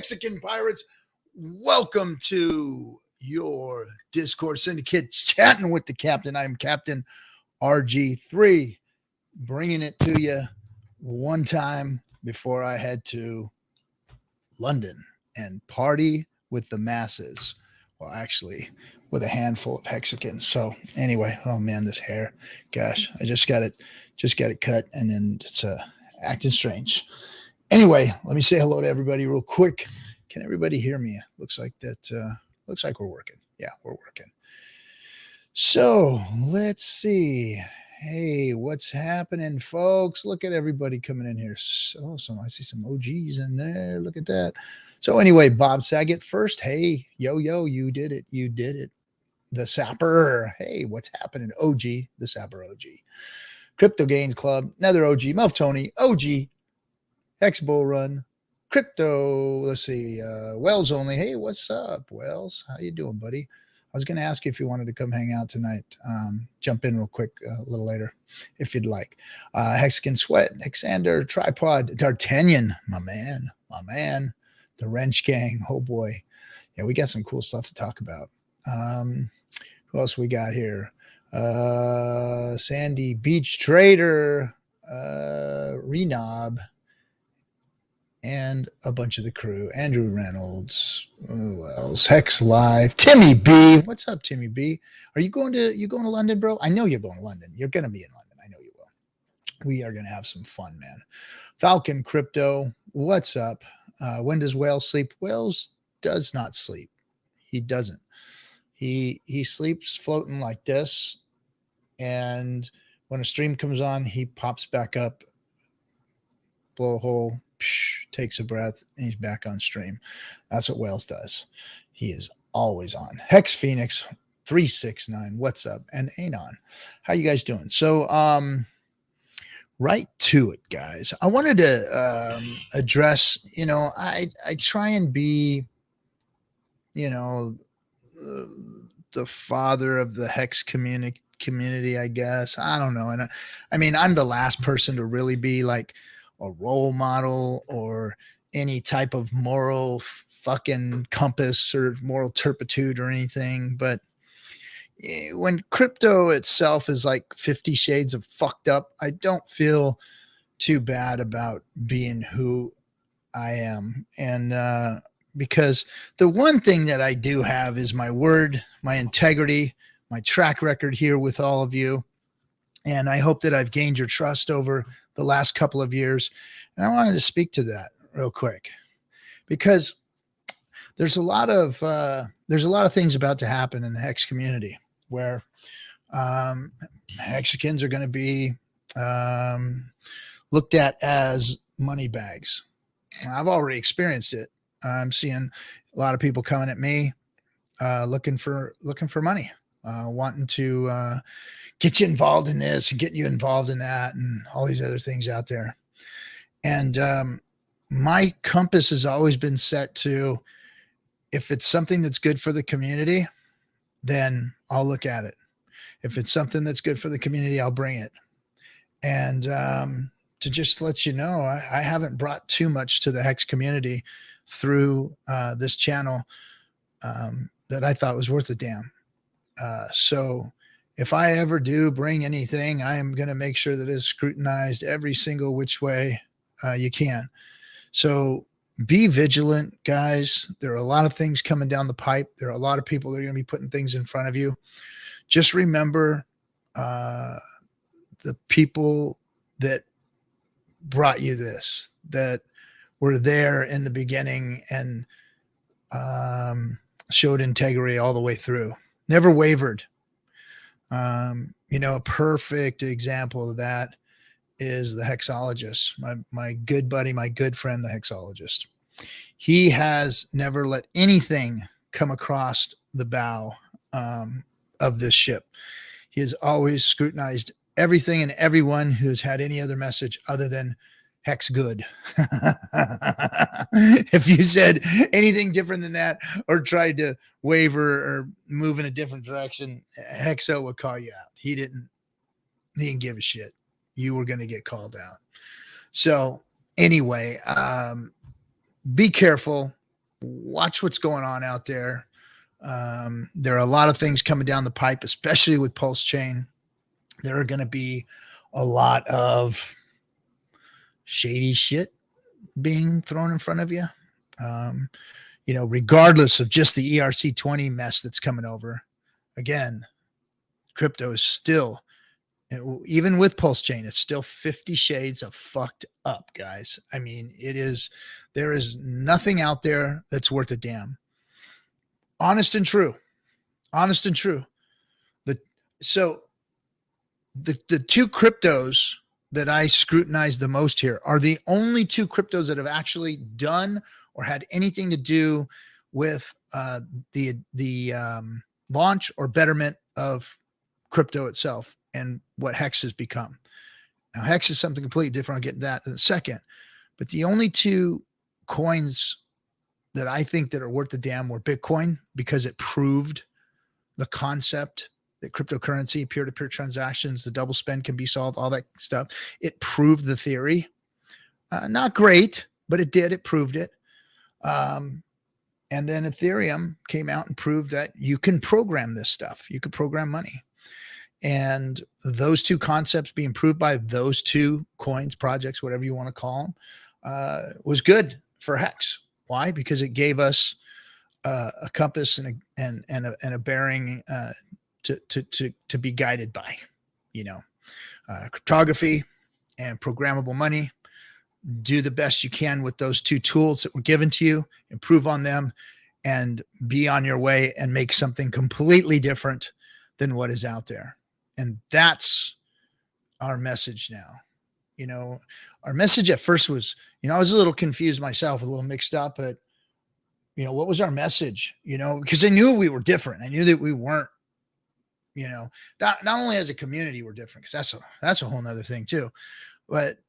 Mexican pirates. Welcome to your Discourse Syndicate, chatting with the captain. I'm Captain RG3, bringing it to you one time before I head to London and party with the masses. Well, actually, with a handful of Hexicans. So anyway, oh man, this hair, gosh, I just got it cut, and then it's acting strange. Anyway, let me say hello to everybody real quick. Can everybody hear me? Looks like we're working. Yeah, we're working. So let's see. Hey, what's happening, folks? Look at everybody coming in here. So I see some OGs in there. Look at that. So anyway, Bob Saget first. Hey, yo, you did it. You did it. The Sapper. Hey, what's happening? OG, the Sapper OG. Crypto Gains Club, another OG. Melf Tony, OG. Hex Bull Run, Crypto. Let's see. Wells Only. Hey, what's up, Wells? How you doing, buddy? I was going to ask you if you wanted to come hang out tonight. Jump in real quick a little later if you'd like. Hexagon Sweat, Hexander, Tripod, D'Artagnan, my man, the Wrench Gang. Oh boy. Yeah, we got some cool stuff to talk about. Who else we got here? Sandy Beach Trader, Renob, and a bunch of the crew. Andrew Reynolds, who else? Hex Live, Timmy B. What's up, Timmy B? Are you going to London, bro? I know you're going to London. You're going to be in London. I know you will. We are going to have some fun, man. Falcon Crypto, what's up? When does Wales sleep? Wales does not sleep. He doesn't. He sleeps floating like this, and when a stream comes on, he pops back up, blow a hole, takes a breath, and he's back on stream. That's what Wales does. He is always on. Hex Phoenix 369, what's up? And Anon, how you guys doing? So right to it, guys. I wanted to address, I try and be, the father of the Hex community, I guess. I don't know. And I mean, I'm the last person to really be like a role model or any type of moral fucking compass or moral turpitude or anything. But when crypto itself is like 50 shades of fucked up, I don't feel too bad about being who I am. And because the one thing that I do have is my word, my integrity, my track record here with all of you. And I hope that I've gained your trust over the last couple of years. And I wanted to speak to that real quick because there's a lot of things about to happen in the Hex community where Hexicans are going to be looked at as money bags. I've already experienced it. I'm seeing a lot of people coming at me looking for money, wanting to get you involved in this and getting you involved in that and all these other things out there. And my compass has always been set to, if it's something that's good for the community, then I'll look at it. If it's something that's good for the community, I'll bring it. And to just let you know, I haven't brought too much to the Hex community through this channel that I thought was worth a damn. So if I ever do bring anything, I am going to make sure that it's scrutinized every single which way you can. So be vigilant, guys. There are a lot of things coming down the pipe. There are a lot of people that are going to be putting things in front of you. Just remember the people that brought you this, that were there in the beginning and showed integrity all the way through. Never wavered. A perfect example of that is the Hexologist, my good buddy, my good friend, the Hexologist. He has never let anything come across the bow of this ship. He has always scrutinized everything and everyone who's had any other message other than Hex good. If you said anything different than that or tried to waver or move in a different direction, Hexo would call you out. He didn't give a shit. You were going to get called out. So anyway, be careful. watch what's going on out there. There are a lot of things coming down the pipe, especially with Pulse Chain. There are going to be a lot of shady shit being thrown in front of you. Regardless of just the ERC20 mess that's coming over. Again, crypto is still, even with Pulse Chain, it's still 50 shades of fucked up, guys. I mean, there is nothing out there that's worth a damn. Honest and true. So the two cryptos that I scrutinize the most here are the only two cryptos that have actually done or had anything to do with the launch or betterment of crypto itself and what Hex has become. Now, Hex is something completely different. I'll get to that in a second. But the only two coins that I think that are worth the damn were Bitcoin, because it proved the concept that cryptocurrency, peer-to-peer transactions, the double spend can be solved, all that stuff. It proved the theory. Not great, but it did. It proved it. And then Ethereum came out and proved that you can program this stuff. You can program money. And those two concepts being proved by those two coins, projects, whatever you want to call them, was good for Hex. Why? Because it gave us a compass and a bearing to be guided by, cryptography and programmable money. Do the best you can with those two tools that were given to you, improve on them, and be on your way and make something completely different than what is out there. And that's our message now. Our message at first was, I was a little confused myself, a little mixed up, but what was our message? Because I knew we were different. I knew that we weren't, not only as a community we're different, because that's a whole nother thing too, but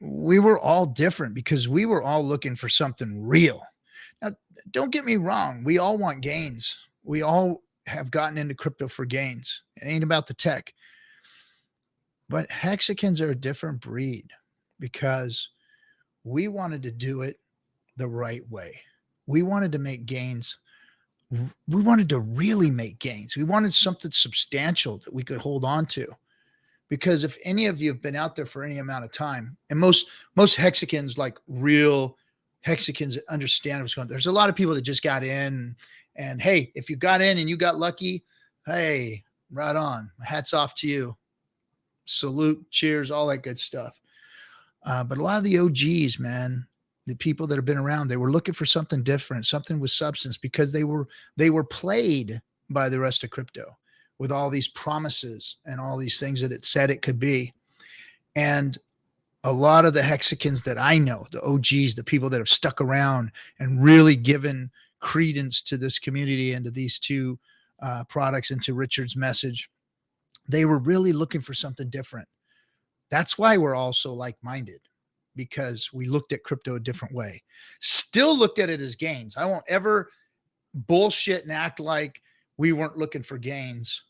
we were all different because we were all looking for something real. Now, don't get me wrong. We all want gains. We all have gotten into crypto for gains. It ain't about the tech. But Hexicans are a different breed because we wanted to do it the right way. We wanted to make gains. We wanted to really make gains. We wanted something substantial that we could hold on to. Because if any of you have been out there for any amount of time, and most Hexicans, like real Hexicans that understand what's going on, there's a lot of people that just got in, and hey, if you got in and you got lucky, hey, right on. Hats off to you. Salute, cheers, all that good stuff. But a lot of the OGs, man, the people that have been around, they were looking for something different, something with substance, because they were played by the rest of crypto with all these promises and all these things that it said it could be. And a lot of the Hexicans that I know, the OGs, the people that have stuck around and really given credence to this community and to these two products and to Richard's message, they were really looking for something different. That's why we're all so like-minded, because we looked at crypto a different way. Still looked at it as gains. I won't ever bullshit and act like we weren't looking for gains,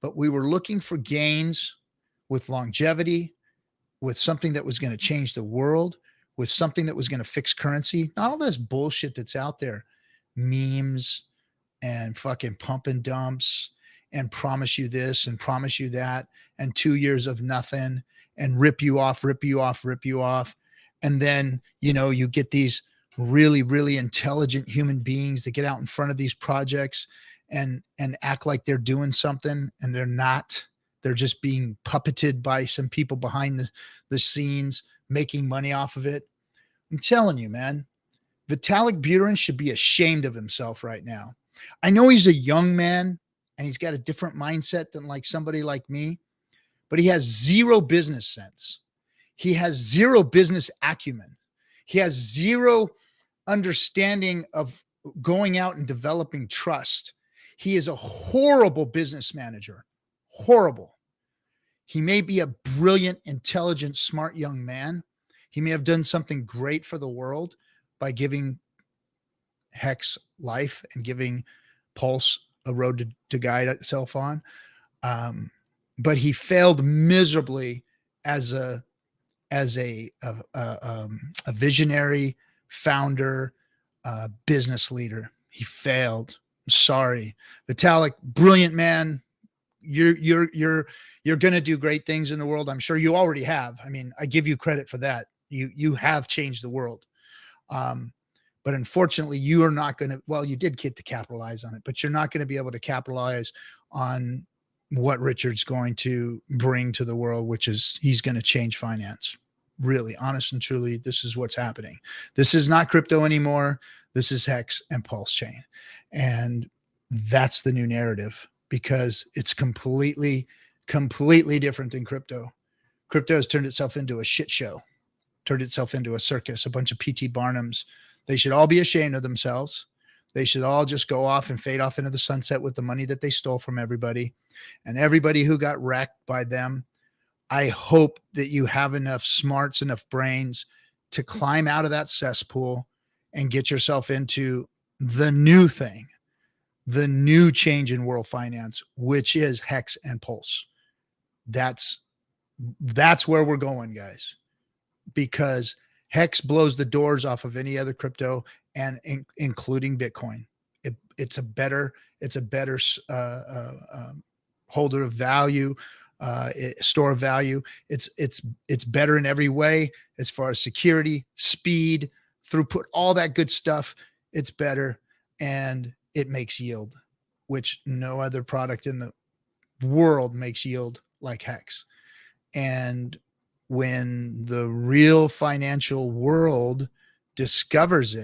but we were looking for gains with longevity, with something that was going to change the world, with something that was going to fix currency. Not all this bullshit that's out there, memes and fucking pump and dumps and promise you this and promise you that, and 2 years of nothing and rip you off. And then, you get these really, really intelligent human beings that get out in front of these projects and act like they're doing something, and they're not. They're just being puppeted by some people behind the scenes, making money off of it. I'm telling you, man, Vitalik Buterin should be ashamed of himself right now. I know he's a young man and he's got a different mindset than like somebody like me, but he has zero business sense. He has zero business acumen. He has zero understanding of going out and developing trust. He is a horrible business manager. Horrible. He may be a brilliant, intelligent, smart young man. He may have done something great for the world by giving Hex life and giving Pulse a road to guide itself on. But he failed miserably as a visionary founder, business leader. He failed. I'm sorry. Vitalik, brilliant man. You're going to do great things in the world. I'm sure you already have. I mean, I give you credit for that. You have changed the world. But unfortunately, you are not going to, well, you did get to capitalize on it, but you're not going to be able to capitalize on what Richard's going to bring to the world, which is he's going to change finance. Really, honest and truly, this is what's happening. This is not crypto anymore. This is Hex and Pulse Chain. And that's the new narrative, because it's completely different than crypto. Crypto has turned itself into a shit show, turned itself into a circus, a bunch of P.T. Barnums. They should all be ashamed of themselves. They should all just go off and fade off into the sunset with the money that they stole from everybody. And everybody who got wrecked by them, I hope that you have enough smarts, enough brains to climb out of that cesspool and get yourself into the new thing, the new change in world finance, which is Hex and Pulse. That's where we're going, guys, because Hex blows the doors off of any other crypto, and including Bitcoin. It's a better holder of value, store of value. It's better in every way as far as security, speed, throughput, all that good stuff. It's better, and it makes yield, which no other product in the world makes yield like Hex. And when the real financial world discovers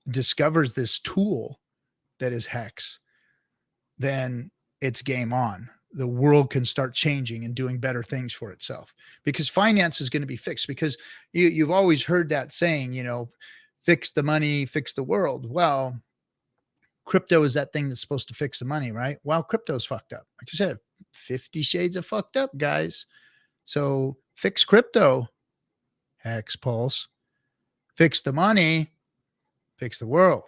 this tool that is Hex, then it's game on. The world can start changing and doing better things for itself, because finance is going to be fixed. Because you've always heard that saying, fix the money, fix the world. Well, crypto is that thing that's supposed to fix the money, right? Well, crypto's fucked up. Like I said, 50 shades of fucked up, guys. So fix crypto, Hex, Pulse. Fix the money, fix the world.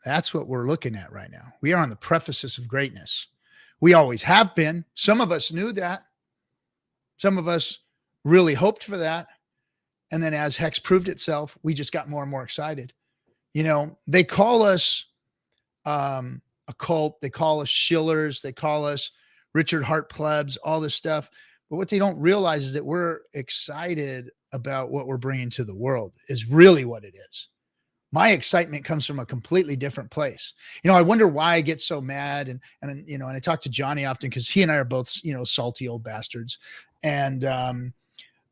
That's what we're looking at right now. We are on the precipice of greatness. We always have been. Some of us knew that. Some of us really hoped for that. And then as Hex proved itself, we just got more and more excited. They call us a cult. They call us shillers. They call us Richard Hart plebs, all this stuff. But what they don't realize is that we're excited about what we're bringing to the world is really what it is. My excitement comes from a completely different place. I wonder why I get so mad. And I talk to Johnny often because he and I are both, salty old bastards. And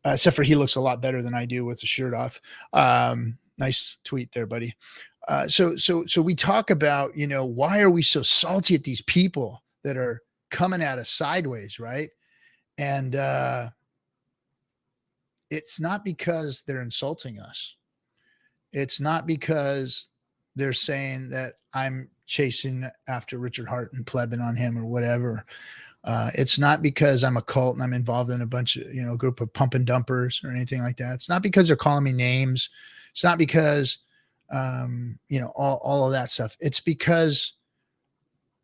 except for he looks a lot better than I do with the shirt off. Nice tweet there, buddy. So we talk about, why are we so salty at these people that are coming at us sideways, right? And it's not because they're insulting us. It's not because they're saying that I'm chasing after Richard Hart and plebbing on him or whatever. It's not because I'm a cult and I'm involved in a bunch of, group of pump and dumpers or anything like that. It's not because they're calling me names. It's not because, all of that stuff. It's because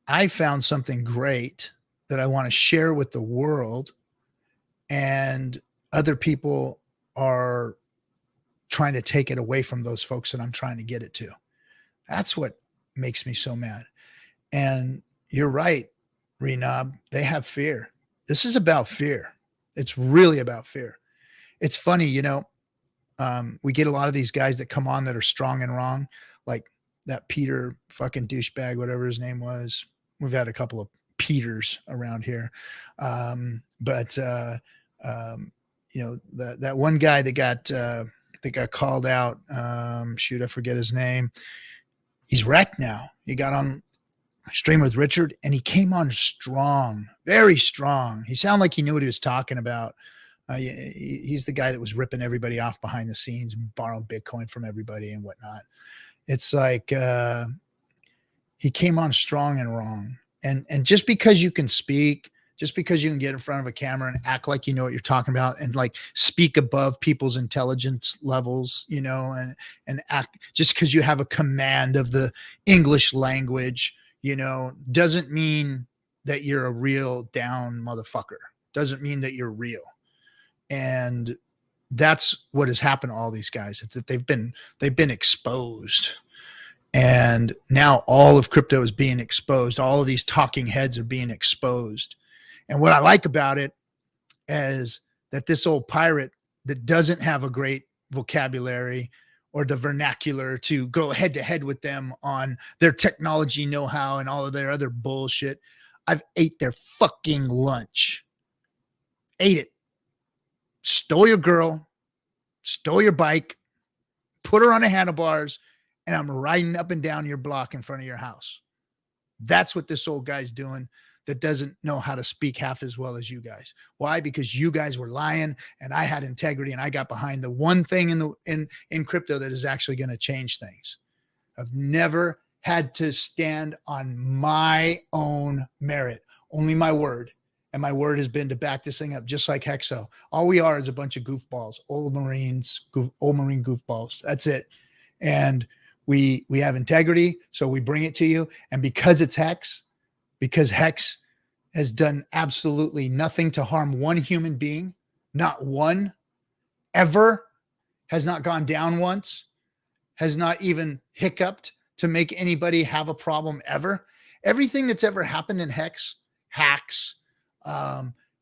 I found something great that I want to share with the world, and other people are trying to take it away from those folks that I'm trying to get it to. That's what makes me so mad. And you're right, Renob. They have fear. This is about fear. It's really about fear. It's funny, we get a lot of these guys that come on that are strong and wrong, like that Peter fucking douchebag, whatever his name was. We've had a couple of Peters around here. That one guy that got called out. I forget his name. He's wrecked now. He got on stream with Richard and he came on strong, very strong. He sounded like he knew what he was talking about. He's the guy that was ripping everybody off behind the scenes, borrowing Bitcoin from everybody and whatnot. It's like he came on strong and wrong. And just because you can speak, just because you can get in front of a camera and act like you know what you're talking about and like speak above people's intelligence levels, and act just because you have a command of the English language, doesn't mean that you're a real down motherfucker. Doesn't mean that you're real. And that's what has happened to all these guys. It's that they've been exposed. And now all of crypto is being exposed. All of these talking heads are being exposed. And what I like about it is that this old pirate that doesn't have a great vocabulary or the vernacular to go head to head with them on their technology know-how and all of their other bullshit, I've ate their fucking lunch. Ate it. Stole your girl, stole your bike, put her on the handlebars, and I'm riding up and down your block in front of your house. That's what this old guy's doing that doesn't know how to speak half as well as you guys. Why? Because you guys were lying and I had integrity and I got behind the one thing in crypto that is actually going to change things. I've never had to stand on my own merit, only my word. And my word has been to back this thing up, just like Hexo. All we are is a bunch of goofballs, old Marine goofballs. That's it. And we have integrity, so we bring it to you. And because it's Hex, because Hex has done absolutely nothing to harm one human being, not one, ever, has not gone down once, has not even hiccuped to make anybody have a problem ever. Everything that's ever happened in Hex, hacks,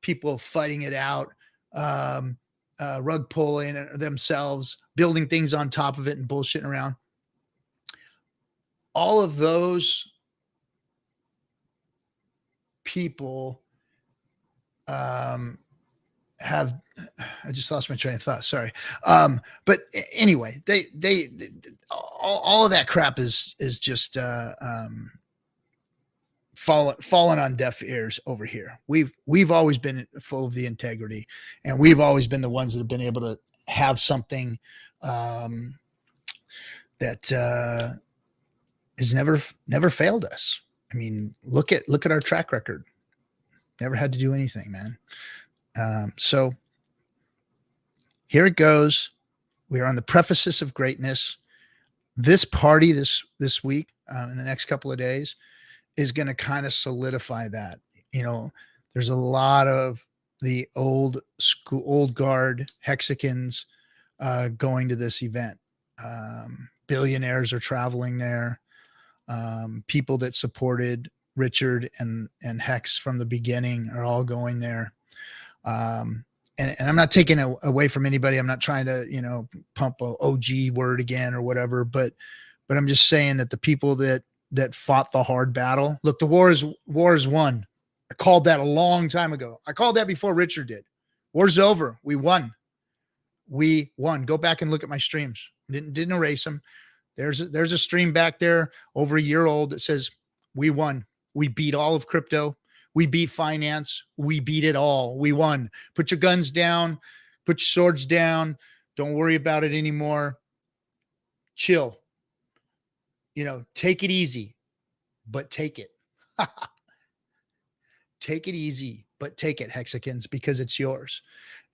people fighting it out, rug pulling themselves, building things on top of it and bullshitting around. All of those people have, I just lost my train of thought. Sorry. But anyway, they all of that crap is just fallen on deaf ears over here. We've always been full of the integrity, and we've always been the ones that have been able to have something that has never failed us. I mean, look at our track record. Never had to do anything, man. So here it goes. We are on the precipice of greatness. This party this week, in the next couple of days, is going to kind of solidify that. You know, there's a lot of the old guard Hexicans going to this event. Billionaires are traveling there. People that supported Richard and Hex from the beginning are all going there. And I'm not taking it away from anybody. I'm not trying to, pump a OG word again or whatever, but I'm just saying that the people that fought the hard battle, look, the war is won. I called that a long time ago. I called that before Richard did. War's over. We won. Go back and look at my streams. Didn't erase them. There's a stream back there over a year old that says we won. We beat all of crypto. We beat finance. We beat it all. We won. Put your guns down. Put your swords down. Don't worry about it anymore. Chill. Take it easy, but take it. Take it easy, but take it, Hexicans, because it's yours.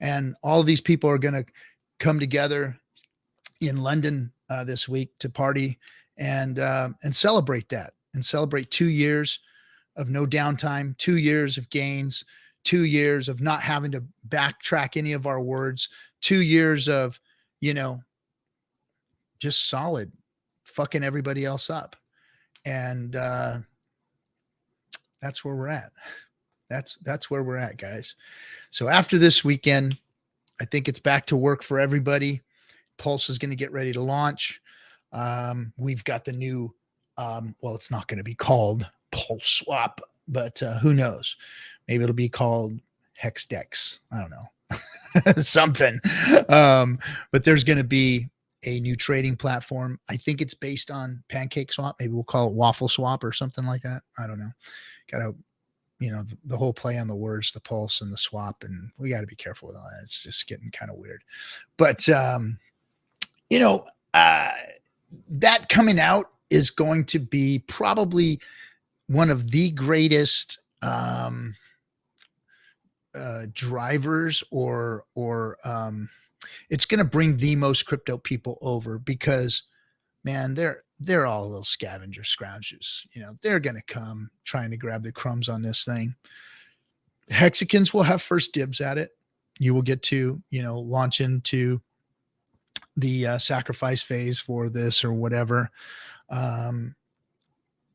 And all of these people are going to come together in London this week to party and celebrate that, and celebrate 2 years of no downtime, 2 years of gains, 2 years of not having to backtrack any of our words, 2 years of, just solid fucking everybody else up. And that's where we're at. That's where we're at, guys. So after this weekend, I think it's back to work for everybody. Pulse is going to get ready to launch. We've got the new, it's not going to be called Pulse Swap, but who knows? Maybe it'll be called Hex Dex. I don't know. Something. But there's going to be a new trading platform. I think it's based on Pancake Swap. Maybe we'll call it Waffle Swap or something like that. I don't know. Got to, the whole play on the words, the pulse and the swap, and we got to be careful with all that. It's just getting kind of weird. But, that coming out is going to be probably one of the greatest drivers or it's going to bring the most crypto people over, because, man, they're all little scavenger scroungers. They're going to come trying to grab the crumbs on this thing. Hexicans will have first dibs at it. You will get to, launch into the sacrifice phase for this or whatever. Um,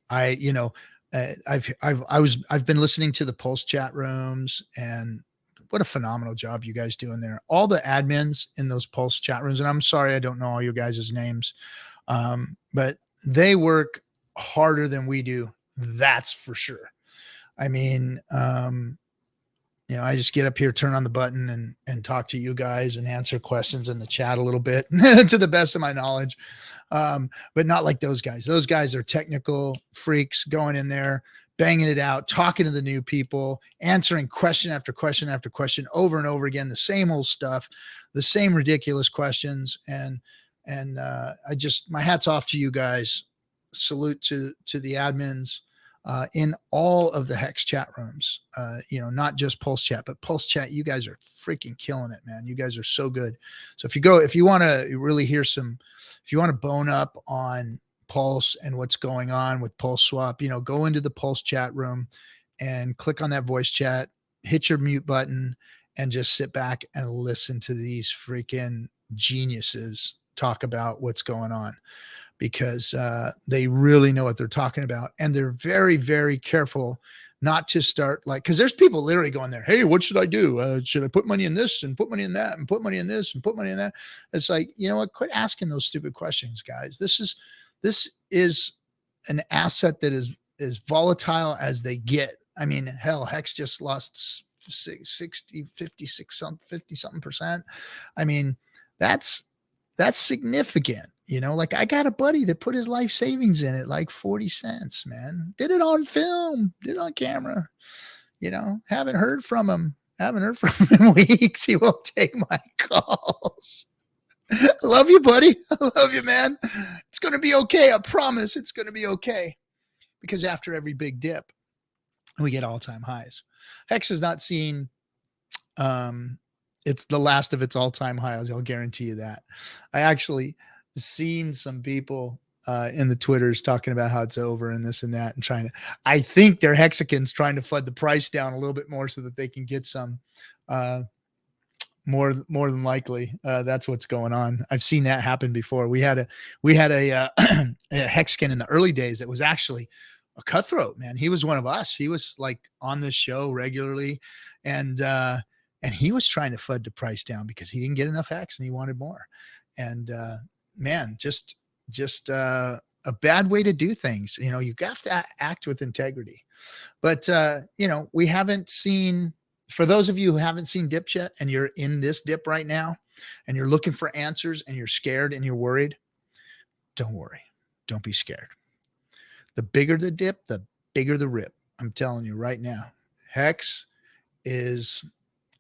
I've been listening to the Pulse chat rooms, and what a phenomenal job you guys doing there. All the admins in those Pulse chat rooms, and I'm sorry I don't know all you guys' names, but they work harder than we do. That's for sure. I mean, I just get up here, turn on the button and talk to you guys and answer questions in the chat a little bit to the best of my knowledge. But not like those guys. Those guys are technical freaks going in there, banging it out, talking to the new people, answering question after question after question over and over again, the same old stuff, the same ridiculous questions. And my hat's off to you guys. Salute to the admins in all of the Hex chat rooms, not just Pulse chat, but Pulse chat. You guys are freaking killing it, man. You guys are so good. So if you want to really hear if you want to bone up on Pulse and what's going on with Pulse Swap, go into the Pulse chat room and click on that voice chat, hit your mute button, and just sit back and listen to these freaking geniuses talk about what's going on. Because they really know what they're talking about. And they're very, very careful not to start because there's people literally going there, hey, what should I do? Should I put money in this and put money in that and put money in this and put money in that? It's like, you know what? Quit asking those stupid questions, guys. This is an asset that is volatile as they get. I mean, hell, Hex just lost 50 something percent. I mean, that's significant. I got a buddy that put his life savings in it, like 40 cents, man. Did it on film, did it on camera. Haven't heard from him in weeks. He won't take my calls. Love you, buddy. I love you, man. It's going to be okay. I promise it's going to be okay. Because after every big dip, we get all-time highs. Hex has not seen, it's the last of its all-time highs. I'll guarantee you that. I actually seen some people in the Twitters talking about how it's over and this and that and I think they're Hexicans trying to flood the price down a little bit more so that they can get some more than likely. That's what's going on. I've seen that happen before. We had a a Hexican in the early days that was actually a cutthroat, man. He was one of us. He was like on this show regularly and he was trying to flood the price down because he didn't get enough Hex and he wanted more. And man, just a bad way to do things. You have to act with integrity. But we haven't seen, for those of you who haven't seen dips yet and you're in this dip right now and you're looking for answers and you're scared and you're worried, don't worry. Don't be scared. The bigger the dip, the bigger the rip. I'm telling you right now, Hex is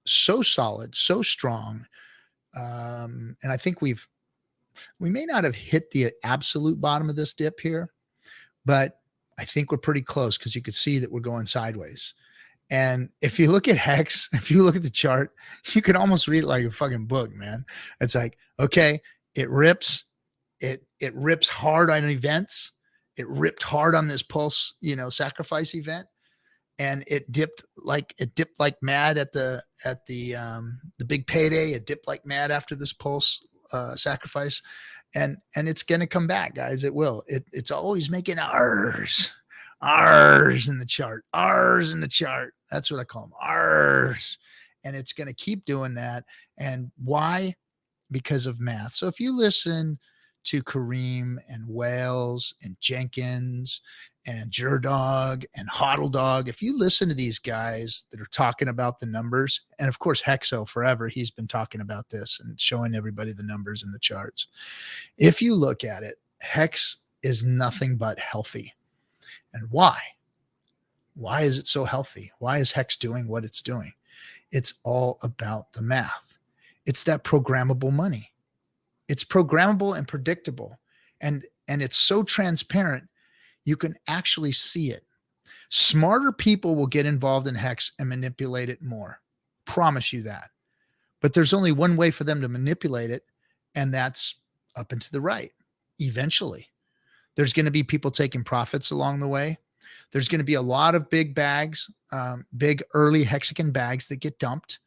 so solid, so strong. And I think we may not have hit the absolute bottom of this dip here, but I think we're pretty close because you could see that we're going sideways. And if you look at Hex, if you look at the chart, you can almost read it like a fucking book, man. It's like, okay, it rips. It rips hard on events. It ripped hard on this Pulse, sacrifice event. And it dipped like mad at the big payday. It dipped like mad after this Pulse sacrifice, and it's going to come back, guys. It will. It's always making R's in the chart. That's what I call them, R's, and it's going to keep doing that. And why? Because of math. So if you listen to Kareem and Wales and Jenkins and Jerdog and Hodl Dog, if you listen to these guys that are talking about the numbers, and of course Hexo forever, he's been talking about this and showing everybody the numbers in the charts. If you look at it, Hex is nothing but healthy. And why? Why is it so healthy? Why is Hex doing what it's doing? It's all about the math. It's that programmable money. It's programmable and predictable. And it's so transparent, you can actually see it. Smarter people will get involved in Hex and manipulate it more. Promise you that. But there's only one way for them to manipulate it, and that's up and to the right. Eventually, there's going to be people taking profits along the way. There's going to be a lot of big bags, big early Hexican bags that get dumped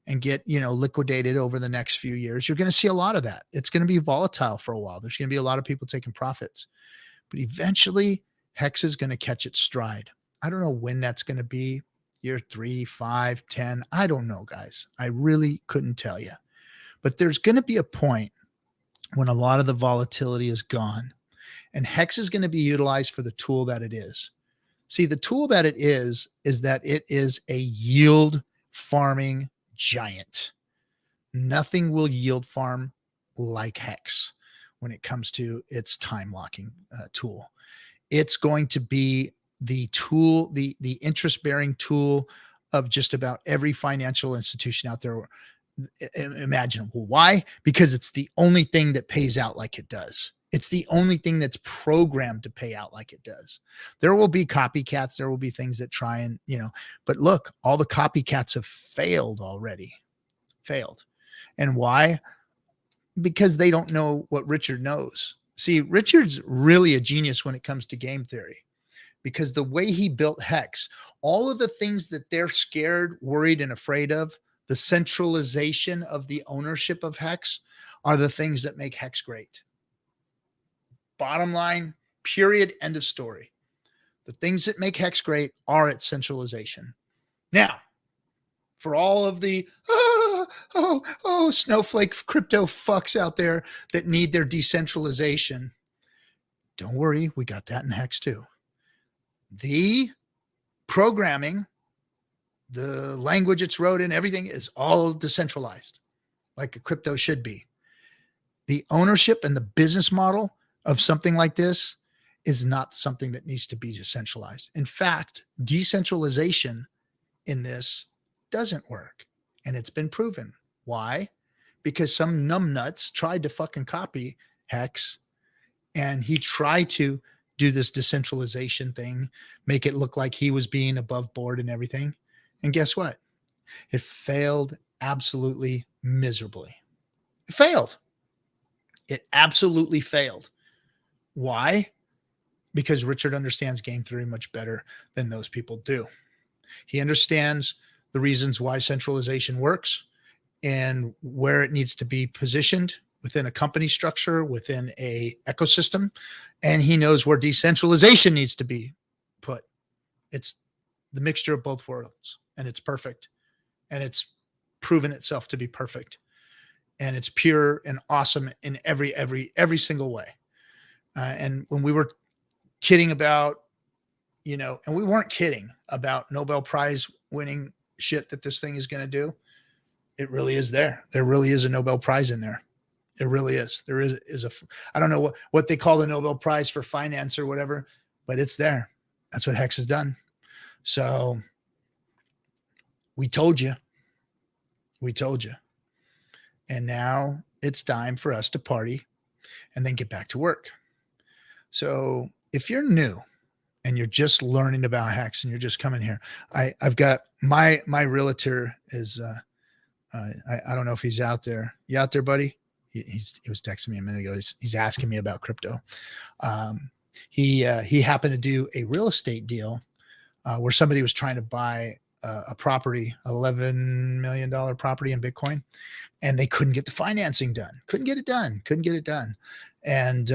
and get, liquidated over the next few years. You're going to see a lot of that. It's going to be volatile for a while. There's going to be a lot of people taking profits. but eventually Hex is going to catch its stride. I don't know when that's going to be. Year 3, 5, 10. I don't know, guys. I really couldn't tell you. But there's going to be a point when a lot of the volatility is gone and Hex is going to be utilized for the tool that it is. See, the tool that it is that it is a yield farming giant. Nothing will yield farm like Hex when it comes to its time locking tool. It's going to be the tool, the interest bearing tool of just about every financial institution out there imaginable. Why? Because it's the only thing that pays out like it does. It's the only thing that's programmed to pay out like it does. There will be copycats. There will be things that try and, but look, all the copycats have failed already. Failed. And why? Because they don't know what Richard knows. See, Richard's really a genius when it comes to game theory, because the way he built Hex, all of the things that they're scared, worried, and afraid of, the centralization of the ownership of Hex, are the things that make Hex great. Bottom line, period, end of story. The things that make Hex great are its centralization. Now, for all of the snowflake crypto fucks out there that need their decentralization, don't worry, we got that in Hex too. The programming, the language it's wrote in, everything is all decentralized, like a crypto should be. The ownership and the business model of something like this is not something that needs to be decentralized. In fact, decentralization in this doesn't work, and it's been proven. Why? Because some numbnuts tried to fucking copy Hex, and he tried to do this decentralization thing, make it look like he was being above board and everything. And guess what? It failed absolutely miserably. It failed. It absolutely failed. Why? Because Richard understands game theory much better than those people do. He understands the reasons why centralization works and where it needs to be positioned within a company structure, within a ecosystem, and he knows where decentralization needs to be put. It's the mixture of both worlds, and it's perfect, and it's proven itself to be perfect, and it's pure and awesome in every single way. And when we were kidding about, and we weren't kidding about Nobel Prize winning shit that this thing is going to do, it really is there. There really is a Nobel Prize in there. It really is. There is I don't know what they call the Nobel Prize for finance or whatever, but it's there. That's what Hex has done. So we told you. We told you. And now it's time for us to party and then get back to work. So if you're new and you're just learning about Hex and you're just coming here, I've got my realtor is, I don't know if he's out there. You out there, buddy? He was texting me a minute ago. He's asking me about crypto. He happened to do a real estate deal where somebody was trying to buy a property, $11 million property in Bitcoin, and they couldn't get the financing done. Couldn't get it done. And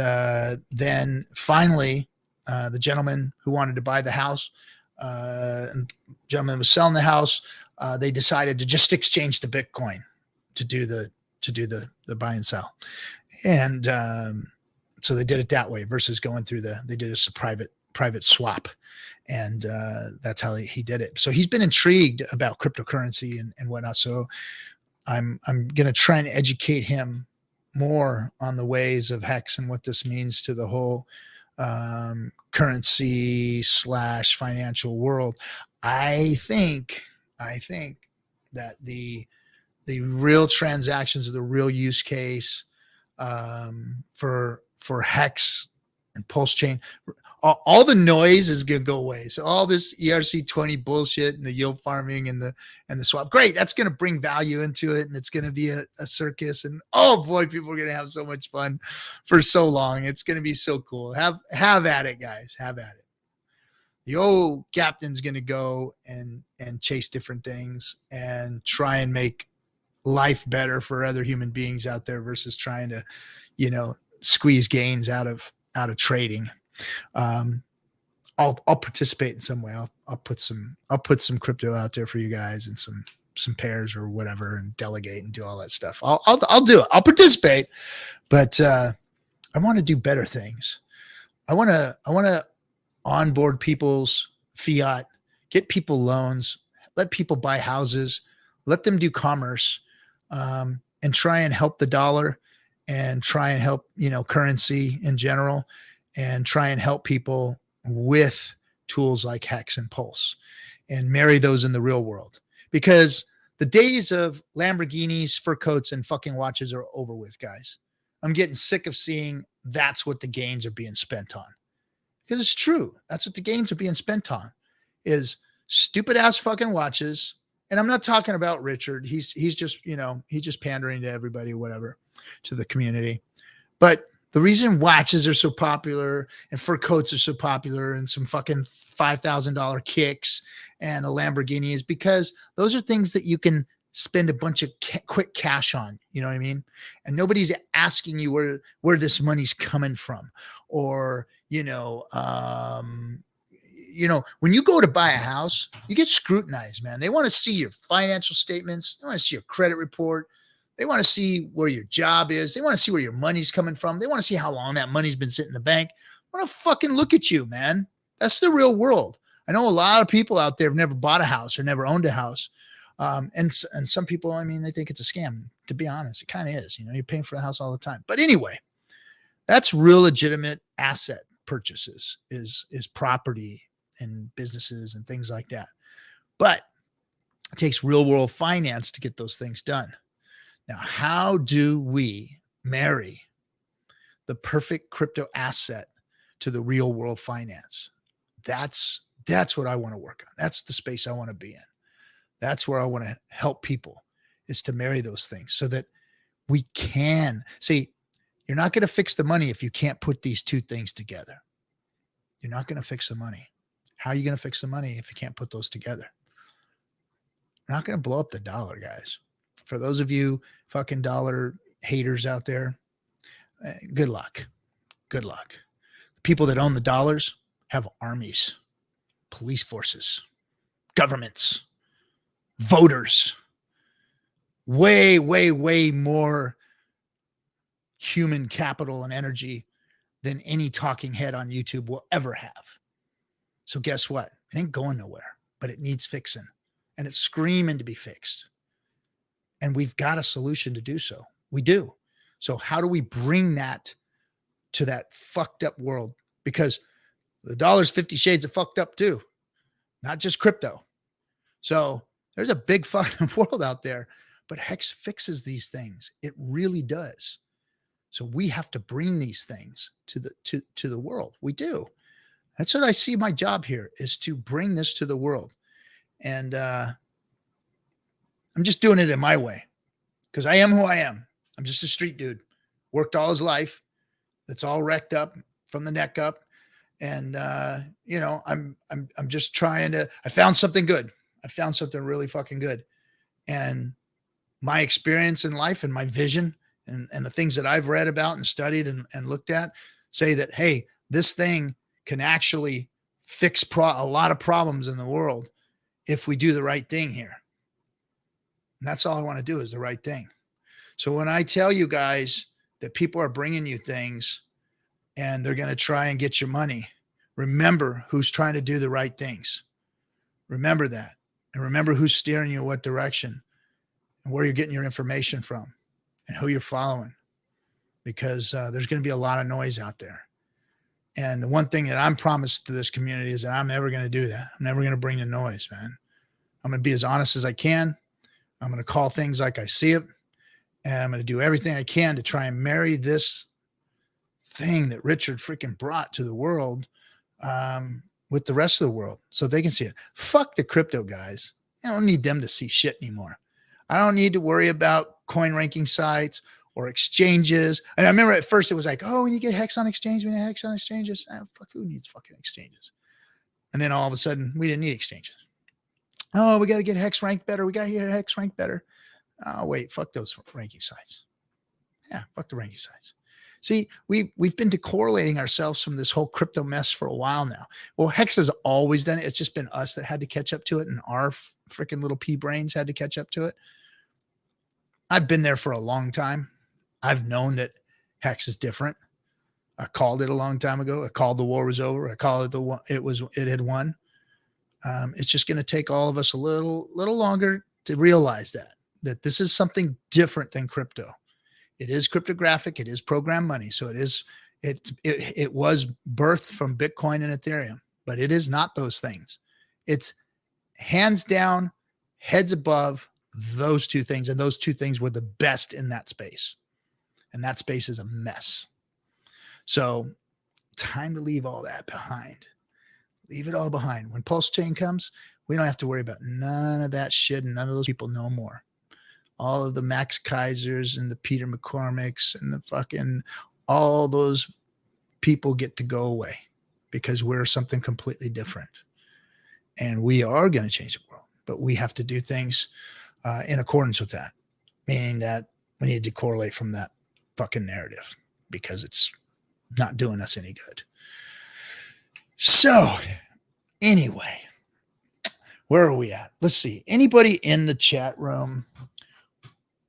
then finally, the gentleman who wanted to buy the house, and the gentleman was selling the house. They decided to just exchange the Bitcoin to do the buy and sell. And so they did it that way versus going through they did a private swap. And that's how he did it. So he's been intrigued about cryptocurrency and whatnot. So I'm going to try and educate him more on the ways of Hex and what this means to the whole currency / financial world. I think that the real transactions or the real use case for Hex and Pulse Chain, all the noise is going to go away. So all this ERC20 bullshit and the yield farming and the swap, great. That's going to bring value into it, and it's going to be a circus. And oh boy, people are going to have so much fun for so long. It's going to be so cool. Have at it, guys. Have at it. The old captain's going to go and chase different things and try and make life better for other human beings out there versus trying to, squeeze gains out of trading. I'll participate in some way. I'll put some crypto out there for you guys and some pairs or whatever, and delegate and do all that stuff. I'll do it. I'll participate, but I want to do better things. I want to onboard people's fiat, get people loans, let people buy houses, let them do commerce, and try and help the dollar, and try and help, currency in general, and try and help people with tools like Hex and Pulse, and marry those in the real world. Because the days of Lamborghinis, fur coats, and fucking watches are over with, guys. I'm getting sick of seeing that's what the gains are being spent on. Because it's true. That's what the gains are being spent on, is stupid ass fucking watches. And I'm not talking about Richard. He's just, he's just pandering to everybody, whatever, to the community. But the reason watches are so popular and fur coats are so popular and some fucking $5,000 kicks and a Lamborghini is because those are things that you can spend a bunch of quick cash on. You know what I mean? And nobody's asking you where this money's coming from, or, when you go to buy a house, you get scrutinized, man. They want to see your financial statements. They want to see your credit report. They want to see where your job is. They want to see where your money's coming from. They want to see how long that money's been sitting in the bank. I want to fucking look at you, man. That's the real world. I know a lot of people out there have never bought a house or never owned a house. And some people, they think it's a scam. To be honest, it kind of is. You're paying for a house all the time. But anyway, that's real legitimate asset purchases, is property and businesses and things like that. But it takes real world finance to get those things done. Now, how do we marry the perfect crypto asset to the real world finance? That's what I want to work on. That's the space I want to be in. That's where I want to help people, is to marry those things so that we can see. You're not going to fix the money if you can't put these two things together. You're not going to fix the money. How are you going to fix the money if you can't put those together? You're not going to blow up the dollar, guys. For those of you fucking dollar haters out there, good luck. Good luck. The people that own the dollars have armies, police forces, governments, voters, way, way, way more human capital and energy than any talking head on YouTube will ever have. So guess what? It ain't going nowhere, but it needs fixing, and it's screaming to be fixed. And we've got a solution to do so. We do. So how do we bring that to that fucked up world? Because the dollar's 50 shades of fucked up too, not just crypto. So there's a big fucking world out there, but Hex fixes these things. It really does. So we have to bring these things to the world. We do. That's what I see my job here, is to bring this to the world. And I'm just doing it in my way, because I am who I am. I'm just a street dude, worked all his life. That's all wrecked up from the neck up. And, I'm just trying to, I found something good. I found something really fucking good. And my experience in life and my vision and the things that I've read about and studied and looked at say that, hey, this thing can actually fix a lot of problems in the world if we do the right thing here. And that's all I want to do, is the right thing. So when I tell you guys that people are bringing you things and they're going to try and get your money, remember who's trying to do the right things. Remember that. And remember who's steering you what direction and where you're getting your information from and who you're following, because there's going to be a lot of noise out there. And the one thing that I'm promised to this community is that I'm never going to do that. I'm never going to bring the noise, man. I'm going to be as honest as I can. I'm going to call things like I see it. And I'm going to do everything I can to try and marry this thing that Richard freaking brought to the world with the rest of the world so they can see it. Fuck the crypto guys. I don't need them to see shit anymore. I don't need to worry about coin ranking sites or exchanges. And I remember at first it was like, oh, when you get Hex on exchange, we need Hex on exchanges. Fuck, who needs fucking exchanges? And then all of a sudden we didn't need exchanges. Oh, we got to get Hex ranked better. We got to get Hex ranked better. Oh, wait, fuck those ranking sites. Yeah, fuck the ranking sites. See, we've been decorrelating ourselves from this whole crypto mess for a while now. Well, Hex has always done it. It's just been us that had to catch up to it, and our freaking little pea brains had to catch up to it. I've been there for a long time. I've known that Hex is different. I called it a long time ago. I called the war was over. I called it it had won. It's just going to take all of us a little longer to realize that this is something different than crypto. It is cryptographic. It is program money. So it was birthed from Bitcoin and Ethereum, but it is not those things. It's hands down, heads above those two things. And those two things were the best in that space. And that space is a mess. So time to leave all that behind. Leave it all behind. When Pulse Chain comes, we don't have to worry about none of that shit and none of those people no more. All of the Max Kaisers and the Peter McCormicks and the fucking all those people get to go away because we're something completely different. And we are going to change the world, but we have to do things in accordance with that, meaning that we need to correlate from that fucking narrative because it's not doing us any good. So anyway, where are we at? Let's see. Anybody in the chat room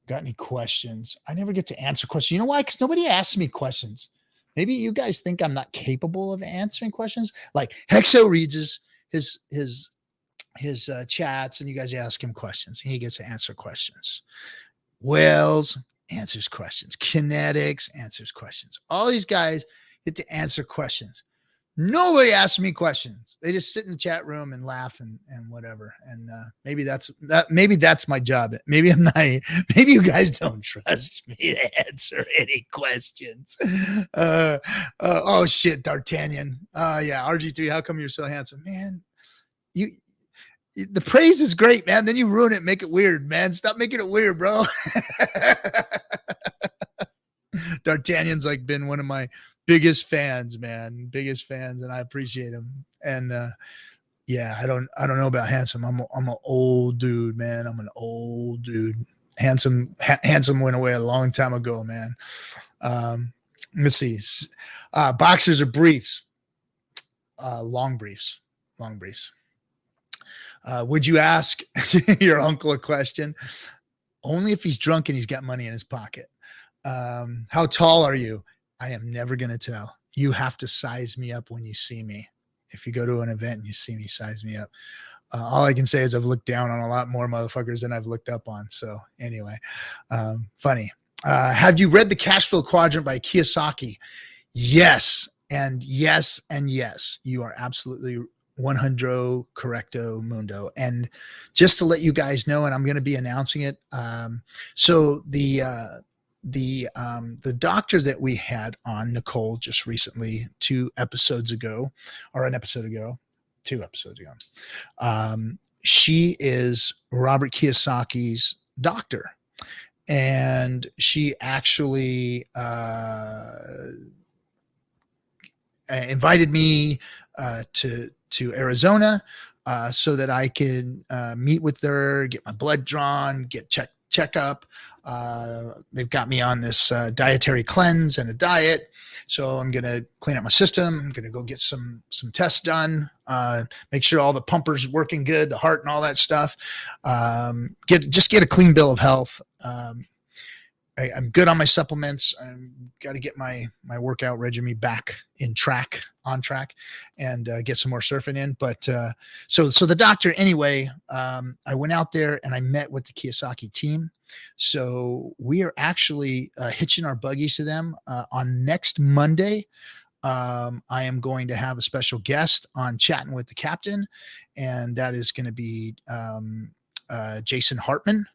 got any questions? I never get to answer questions. You know why? Because nobody asks me questions. Maybe you guys think I'm not capable of answering questions. Like Hexo reads his chats and you guys ask him questions and he gets to answer questions. Wells answers questions. Kinetics answers questions. All these guys get to answer questions. Nobody asks me questions. They just sit in the chat room and laugh and whatever. And maybe that's my job. Maybe I'm not. Maybe you guys don't trust me to answer any questions. Oh shit, D'Artagnan. Yeah, RG3. How come you're so handsome, man? The praise is great, man. Then you ruin it, make it weird, man. Stop making it weird, bro. D'Artagnan's like been one of my biggest fans, man. Biggest fans, and I appreciate him. And yeah, I don't know about handsome. I'm an old dude, man. I'm an old dude. Handsome went away a long time ago, man. Let's see. Boxers or briefs? Long briefs. Long briefs. Would you ask your uncle a question? Only if he's drunk and he's got money in his pocket. How tall are you? I am never going to tell. You have to size me up when you see me. If you go to an event and you see me, size me up. All I can say is I've looked down on a lot more motherfuckers than I've looked up on. So anyway, funny. Have you read The Cash Flow Quadrant by Kiyosaki? Yes. And yes. And yes, you are absolutely 100 correcto mundo. And just to let you guys know, and I'm going to be announcing it. So the doctor that we had on, Nicole, just recently, 2 episodes ago, she is Robert Kiyosaki's doctor. And she actually invited me to Arizona so that I could meet with her, get my blood drawn, get checkup. They've got me on this dietary cleanse and a diet. So I'm going to clean up my system. I'm going to go get some tests done, make sure all the pumpers working good, the heart and all that stuff. Get a clean bill of health. I'm good on my supplements. I've got to get my workout regimen back on track and get some more surfing in. But so the doctor, anyway, I went out there and I met with the Kiyosaki team. So we are actually hitching our buggies to them on next Monday. I am going to have a special guest on Chatting with the Captain, and that is going to be Jason Hartman.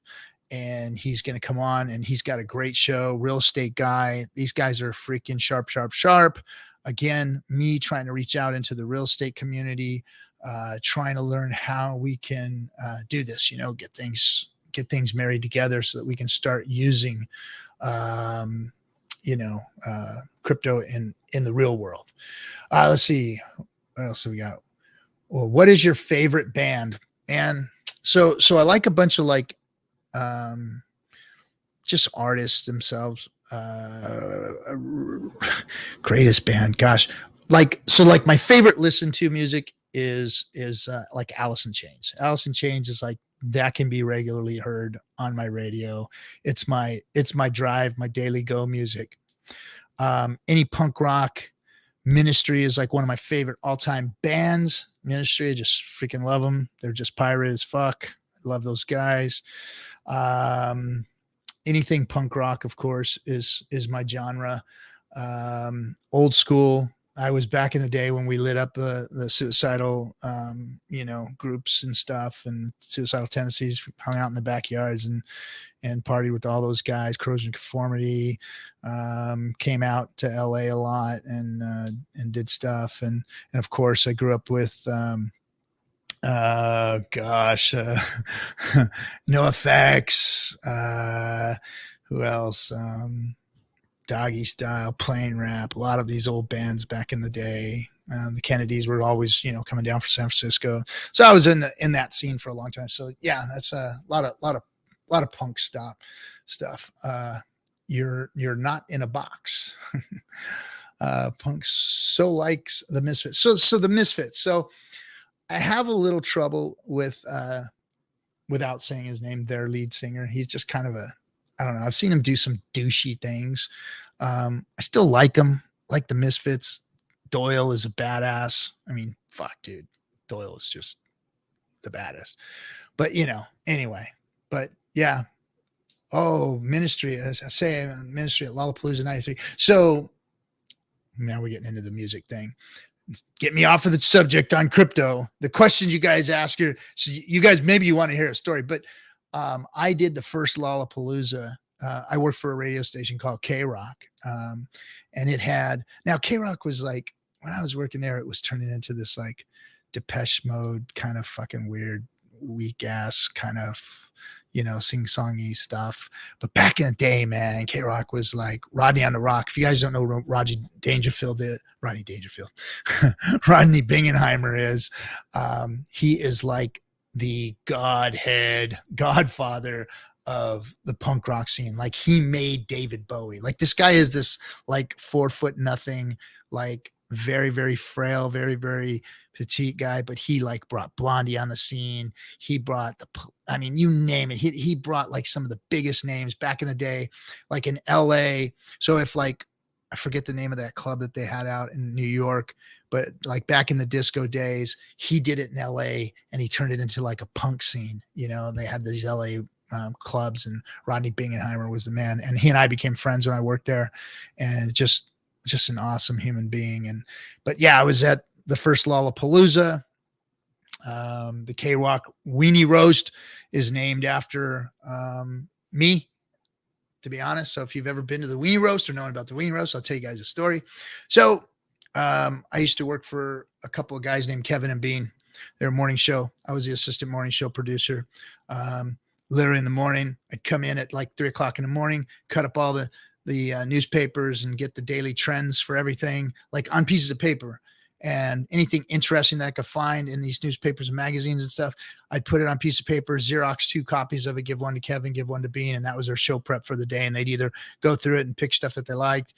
And he's going to come on and he's got a great show, real estate guy. These guys are freaking sharp. Again, me trying to reach out into the real estate community, trying to learn how we can do this, get things married together so that we can start using, crypto in the real world. Let's see. What else have we got? Well, what is your favorite band? And so I like a bunch of just artists themselves. greatest band, gosh, like my favorite listen to music is like Alice in Chains. Alice in Chains is like, that can be regularly heard on my radio. It's my drive, my daily go music. Any punk rock. Ministry is like one of my favorite all-time bands. Ministry, I just freaking love them. They're just pirate as fuck. I love those guys. Anything punk rock, of course, is my genre. Old school. I was back in the day when we lit up the suicidal, groups and stuff, and suicidal tendencies, hung out in the backyards and partied with all those guys. Corrosion Conformity, came out to LA a lot and did stuff. And of course I grew up with, No Effects, who else? Doggy Style, Plain Rap, a lot of these old bands back in the day. The Kennedys were always, coming down from San Francisco. So I was in that scene for a long time. So yeah, that's a lot of punk stuff. You're not in a box. Punk so likes the Misfits. So the Misfits. So I have a little trouble with, without saying his name, their lead singer. He's just kind of I don't know. I've seen him do some douchey things. I still like him, like the Misfits. Doyle is a badass. I mean, fuck, dude. Doyle is just the baddest. But, anyway. But, yeah. Oh, Ministry. As I say, Ministry at Lollapalooza 93. So, now we're getting into the music thing. Get me off of the subject on crypto. The questions you guys ask here. So you guys, maybe you want to hear a story, but I did the first Lollapalooza. I worked for a radio station called K-Rock. And it had, now K-Rock was like, when I was working there, it was turning into this like Depeche Mode kind of fucking weird, weak ass kind of, sing-songy stuff. But back in the day, man, K-Rock was like Rodney on the Rock. If you guys don't know who Rodney Dangerfield, Rodney Bingenheimer is, he is like the godfather of the punk rock scene. Like he made David Bowie. Like this guy is this like 4 nothing, like very, very frail, very, very petite guy, but he like brought Blondie on the scene. He brought you name it. He brought like some of the biggest names back in the day, like in LA. So if like, I forget the name of that club that they had out in New York, but like back in the disco days, he did it in LA and he turned it into like a punk scene. They had these LA clubs, and Rodney Bingenheimer was the man. And he and I became friends when I worked there, and just an awesome human being. But yeah, I was at the first Lollapalooza. The K-Rock Weenie Roast is named after me, to be honest. So if you've ever been to the Weenie Roast or known about the Weenie Roast, I'll tell you guys a story. So I used to work for a couple of guys named Kevin and Bean. Their morning show. I was the assistant morning show producer. Literally in the morning, I'd come in at like 3:00 in the morning, cut up all the newspapers and get the daily trends for everything, like on pieces of paper, and anything interesting that I could find in these newspapers and magazines and stuff. I'd put it on a piece of paper, Xerox 2 copies of it, give one to Kevin, give one to Bean. And that was their show prep for the day. And they'd either go through it and pick stuff that they liked,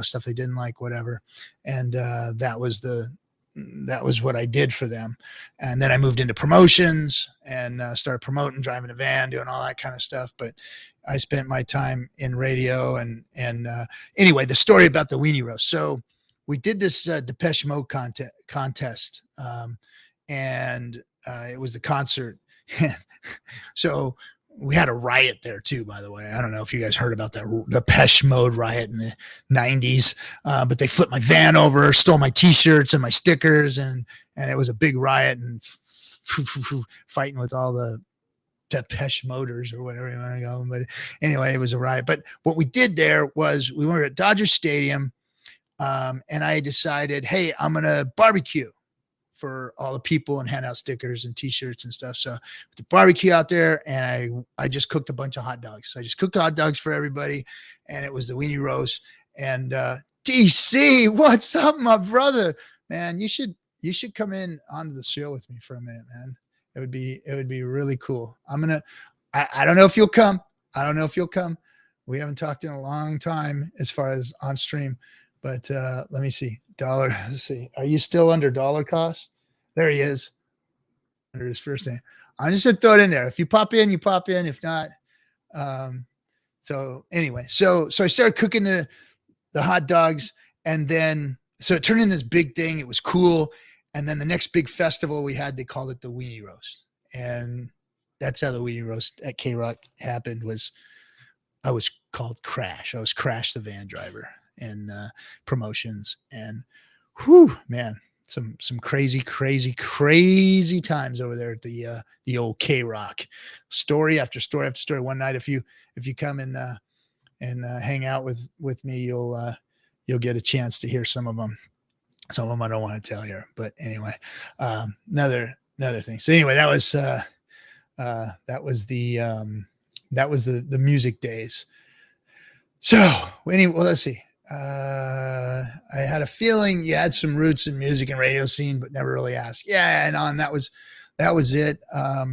stuff they didn't like, whatever. And that was what I did for them. And then I moved into promotions and started promoting, driving a van, doing all that kind of stuff. But I spent my time in radio and anyway, the story about the Weenie Roast. So we did this Depeche Mode contest and it was the concert. So we had a riot there too, by the way. I don't know if you guys heard about that Depeche Mode riot in the 90s, but they flipped my van over, stole my t-shirts and my stickers, and it was a big riot and fighting with all the Depeche Motors or whatever you want to call them. But anyway, it was a riot. But what we did there was we were at Dodger Stadium, and I decided, hey, I'm going to barbecue for all the people and hand out stickers and t-shirts and stuff. So the barbecue out there, and I just cooked a bunch of hot dogs. So I just cooked hot dogs for everybody, and it was the Weenie Roast. And DC, what's up, my brother? Man, you should come in onto the show with me for a minute, man. It would be really cool. I don't know if you'll come. We haven't talked in a long time as far as on stream, but let me see. Let's see. Are you still under dollar cost? There he is under his first name. I'm just gonna throw it in there. If you pop in, you pop in. If not, so anyway, so I started cooking the hot dogs, and then so it turned into this big thing. It was cool, and then the next big festival we had, they called it the Weenie Roast, and that's how the Weenie Roast at K-Rock happened. I was called Crash. I was Crash the van driver in promotions, and whew, man, some crazy times over there at the old K-Rock. Story after story after story. One night, if you come and hang out with me, you'll get a chance to hear some of them. Some of them I don't want to tell here, but anyway, another thing. So anyway, that was the music days. So anyway, well, let's see. I had a feeling you had some roots in music and radio scene, but never really asked. Yeah, and that was it. I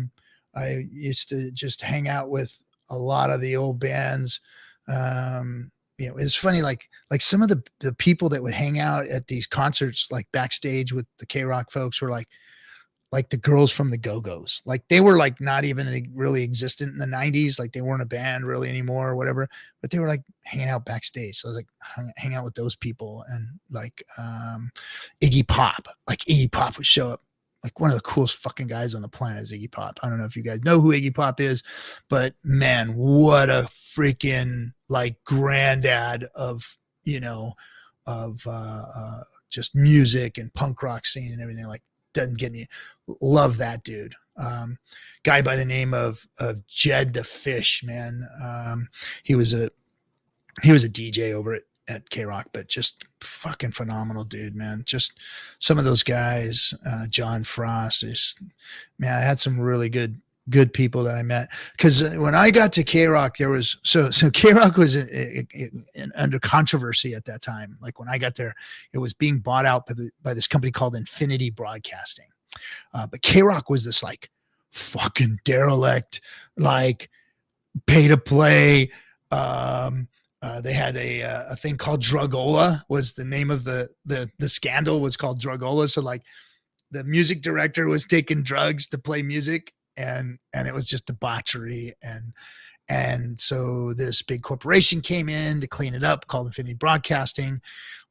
used to just hang out with a lot of the old bands. It's funny, like some of the people that would hang out at these concerts, like backstage with the K-Rock folks, were like the girls from the Go-Go's. Like they were like not even really existent in the 90s. Like they weren't a band really anymore or whatever, but they were like hanging out backstage. So I was like hang out with those people, and like Iggy Pop. Like Iggy Pop would show up. Like one of the coolest fucking guys on the planet is Iggy Pop. I don't know if you guys know who Iggy Pop is, but man, what a freaking like granddad of just music and punk rock scene and everything. Like doesn't get any love that dude. Guy by the name of Jed the Fish, man. He was a DJ over at K-Rock, but just fucking phenomenal dude, man. Just some of those guys, John Frost, man, I had some really good people that I met. Cause when I got to K-Rock, there was, so K-Rock was under controversy at that time. Like when I got there, it was being bought out by this company called Infinity Broadcasting. But K-Rock was this like fucking derelict, like pay to play. They had a thing called Drugola, was the name of the scandal, was called Drugola. So like the music director was taking drugs to play music, and it was just debauchery. And so this big corporation came in to clean it up called Infinity Broadcasting,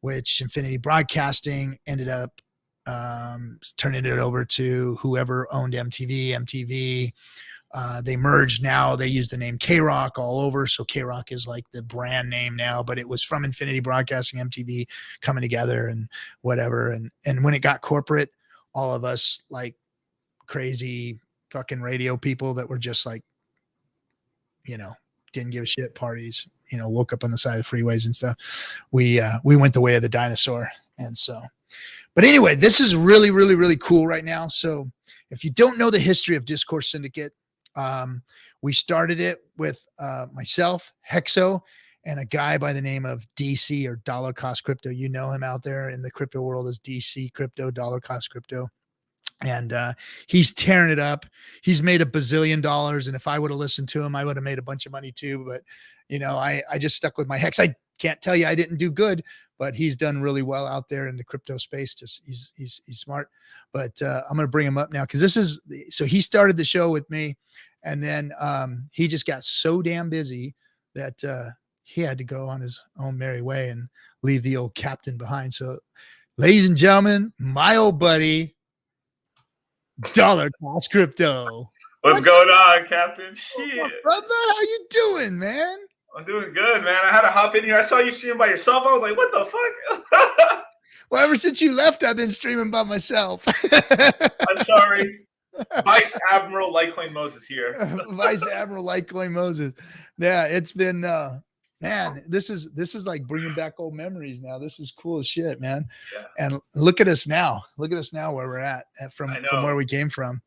which Infinity Broadcasting ended up turning it over to whoever owned MTV. They merged now. They use the name K-Rock all over. So K-Rock is like the brand name now, but it was from Infinity Broadcasting, MTV coming together and whatever. And when it got corporate, all of us like crazy fucking radio people that were just like, didn't give a shit, parties, woke up on the side of the freeways and stuff. We went the way of the dinosaur. And so, but anyway, this is really, really, really cool right now. So if you don't know the history of Discourse Syndicate, we started it with myself, Hexo, and a guy by the name of DC, or Dollar Cost Crypto. You know him out there in the crypto world as DC Crypto, Dollar Cost Crypto. And he's tearing it up. He's made $1 bazillion. And if I would have listened to him, I would have made a bunch of money too. But, I just stuck with my Hex. I can't tell you I didn't do good, but he's done really well out there in the crypto space. Just he's smart. But I'm going to bring him up now, because so he started the show with me, and then he just got so damn busy that he had to go on his own merry way and leave the old captain behind. So, ladies and gentlemen, my old buddy, Dollar Cost Crypto. What's going on, Captain? Shit, brother, how you doing, man? I'm doing good, man. I had to hop in here. I saw you streaming by yourself. I was like, what the fuck? Well, ever since you left, I've been streaming by myself. I'm sorry. Vice Admiral Litecoin Moses here. Vice Admiral Litecoin Moses. Yeah, it's been, man, this is like bringing back old memories now. This is cool as shit, man. Yeah. And look at us now. Look at us now where we're at from where we came from.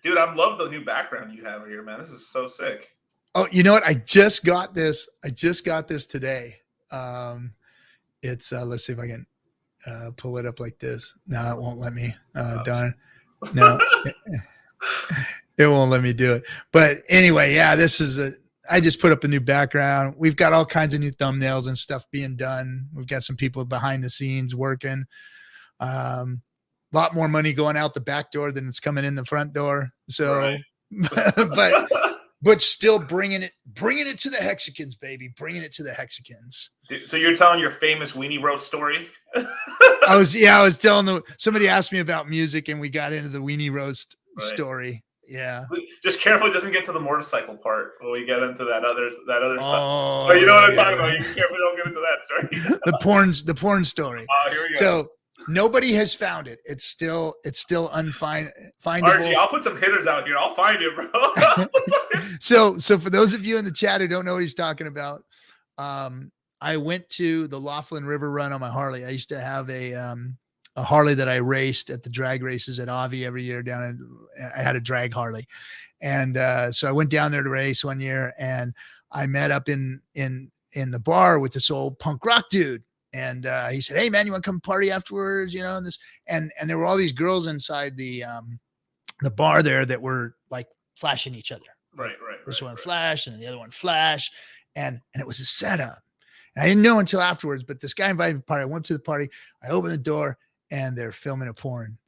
Dude, I love the new background you have here, man. This is so sick. Oh, you know what? I just got this today. It's let's see if I can pull it up like this. No, it won't let me. Darn. No, it won't let me do it. But anyway, yeah, this is I just put up a new background. We've got all kinds of new thumbnails and stuff being done. We've got some people behind the scenes working. A lot more money going out the back door than it's coming in the front door. So, Right. but still bringing it to the Hexicans, baby, bringing it to the Hexicans. So you're telling your famous weenie roast story? I was telling somebody asked me about music and we got into the weenie roast story. Yeah. Just careful it doesn't get to the motorcycle part when we get into that other stuff. Oh, But you know what I'm talking about. You careful don't get into that story. the porn story. Here we go. So nobody has found it. It's still findable. RG, I'll put some hitters out here. I'll find it, bro. So for those of you in the chat who don't know what he's talking about, I went to the Laughlin River Run on my Harley. I used to have a Harley that I raced at the drag races at Avi every year I had a drag Harley. And so I went down there to race one year and I met up in the bar with this old punk rock dude. And he said, "Hey man, you want to come party afterwards?" You know, and there were all these girls inside the bar there that were like flashing each other. Right. This one flashed and the other one flashed. And it was a setup. And I didn't know until afterwards, but this guy invited me to the party. I went to the party. I opened the door and they're filming a porn.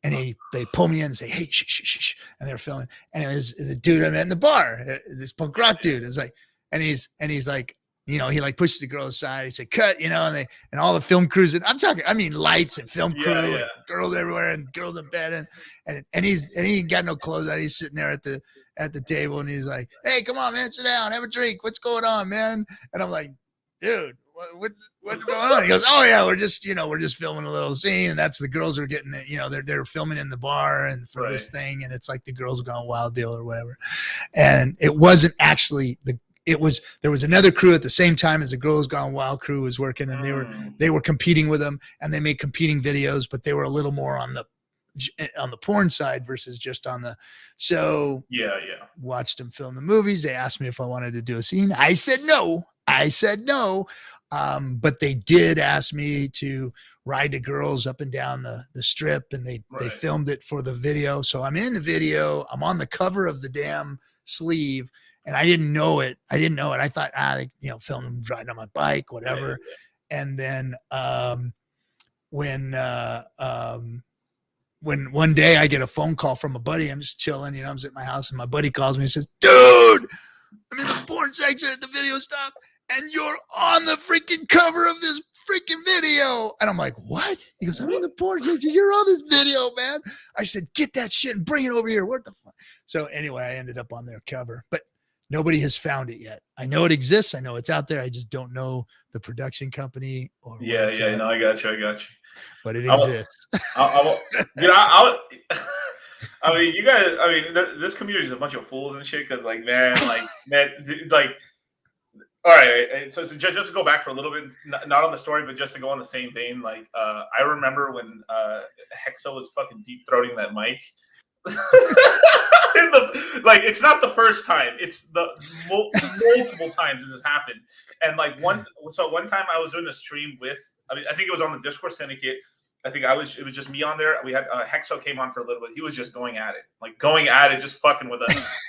And they pull me in and say, "Hey, shh." And they're filming. And it was the dude I met in the bar, this punk rock dude. It's like, and he's like, you know, he like pushes the girl aside. He said, "Cut," you know, and all the film crews. And I'm talking, I mean, lights and film crew and girls everywhere and girls in bed. And he ain't got no clothes on. He's sitting there at the table and he's like, "Hey, come on, man, sit down, have a drink. What's going on, man?" And I'm like, "Dude, what's going on?" He goes, "Oh yeah, we're just filming a little scene, and that's the girls are getting it. You know, they're filming in the bar and for this thing, and it's like the Girls Gone Wild deal or whatever." And it wasn't actually there was another crew at the same time as the Girls Gone Wild crew was working, and they were competing with them, and they made competing videos, but they were a little more on the porn side versus just on the. So watched them film the movies. They asked me if I wanted to do a scene. I said no. But they did ask me to ride the girls up and down the strip, and they filmed it for the video. So I'm in the video. I'm on the cover of the damn sleeve, and I didn't know it. I thought, film them riding on my bike, whatever. And then when one day I get a phone call from a buddy, I'm just chilling, I'm at my house, and my buddy calls me and says, "Dude, I'm in the porn section at the video stop, and you're on the freaking cover of this freaking video." And I'm like, "What?" He goes, "I'm in the porn section. You're on this video, man." I said, "Get that shit and bring it over here. What the fuck?" So anyway, I ended up on their cover, but nobody has found it yet. I know it exists. I know it's out there. I just don't know the production company or. No, I got you. But it exists. I mean, you guys. I mean, this community is a bunch of fools and shit. Because, like, man. All right. So just to go back for a little bit, not on the story, but just to go on the same vein. Like, I remember when Hexo was fucking deep throating that mic. It's not the first time. It's the multiple times this has happened. And like one time I was doing a stream with. I think it was on the Discourse Syndicate. I think it was just me on there. We had Hexo came on for a little bit. He was just going at it, just fucking with us.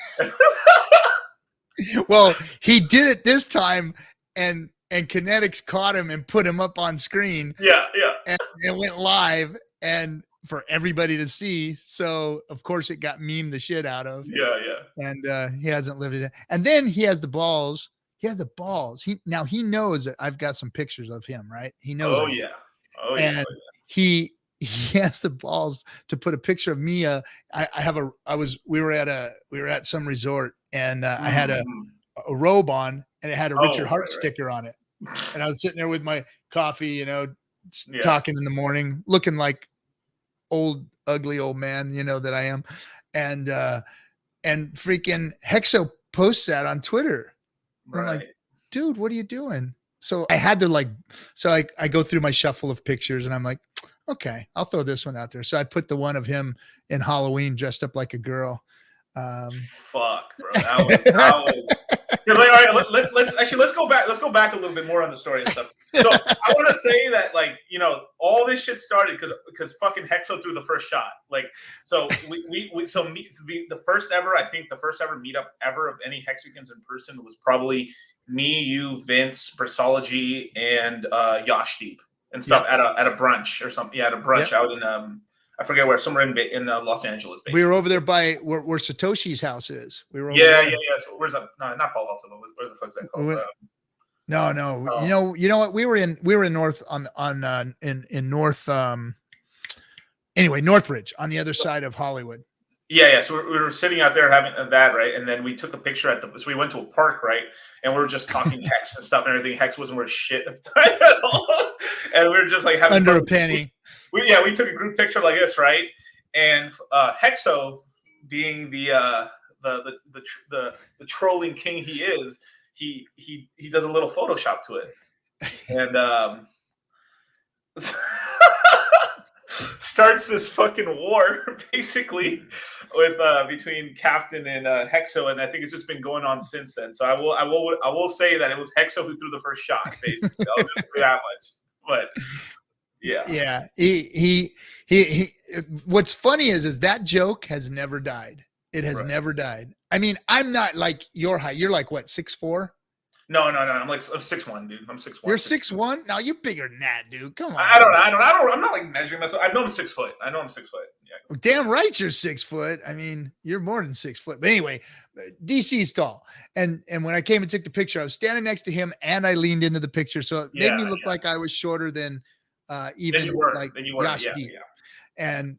Well, he did it this time, and Kinetics caught him and put him up on screen. Yeah. And it went live and for everybody to see. So of course it got memed the shit out of. Yeah. And he hasn't lived it. And then he has the balls. He knows that I've got some pictures of him, right? He knows. Oh yeah. And he has the balls to put a picture of me. We were at some resort, and I had a robe on, and it had a Richard Hart sticker on it. And I was sitting there with my coffee, talking in the morning, looking like ugly old man, that I am. And freaking Hexo posts that on Twitter. Right. I'm like, "Dude, what are you doing?" So I had to I go through my shuffle of pictures, and I'm like, "Okay, I'll throw this one out there." So I put the one of him in Halloween dressed up like a girl. Fuck, bro. That was all right, let's go back. Let's go back a little bit more on the story and stuff. So I want to say that, all this shit started because fucking Hexo threw the first shot. Like, so the first ever meetup ever of any Hexicans in person was probably me, you, Vince, Brasology, and Yashdeep and stuff at a brunch or something. Yeah, at a brunch out in I forget where, somewhere in Los Angeles. Basically. We were over there by where Satoshi's house is. We were over there. Yeah. So where's that? No, not Palo Alto. Where the fuck's that called? No. You know what? We were in North in North. Anyway, Northridge on the other side of Hollywood. Yeah. So we were sitting out there having that, right? And then we took a picture so we went to a park, right? And we were just talking Hex and stuff and everything. Hex wasn't worth shit at the time at all. And we were just like having under fun. A penny. We took a group picture like this, right? And Hexo, being the trolling king he is, he does a little Photoshop to it, and starts this fucking war basically with between Captain and Hexo, and I think it's just been going on since then. So I will say that it was Hexo who threw the first shot. Basically, I'll just say that much. But yeah. He what's funny is that joke has never died. It has never died. I mean, I'm not like your height. You're like what, 6'4"? No. I'm 6'1", dude. I'm 6'1". You're 6'1"? No, you're bigger than that, dude. Come on. I don't. I'm not like measuring myself. I know I'm 6 foot. Yeah. Damn right, you're 6 foot. I mean, you're more than 6 foot. But anyway, DC's tall. And when I came and took the picture, I was standing next to him and I leaned into the picture, so it made me look like I was shorter than even like Yashdeep. And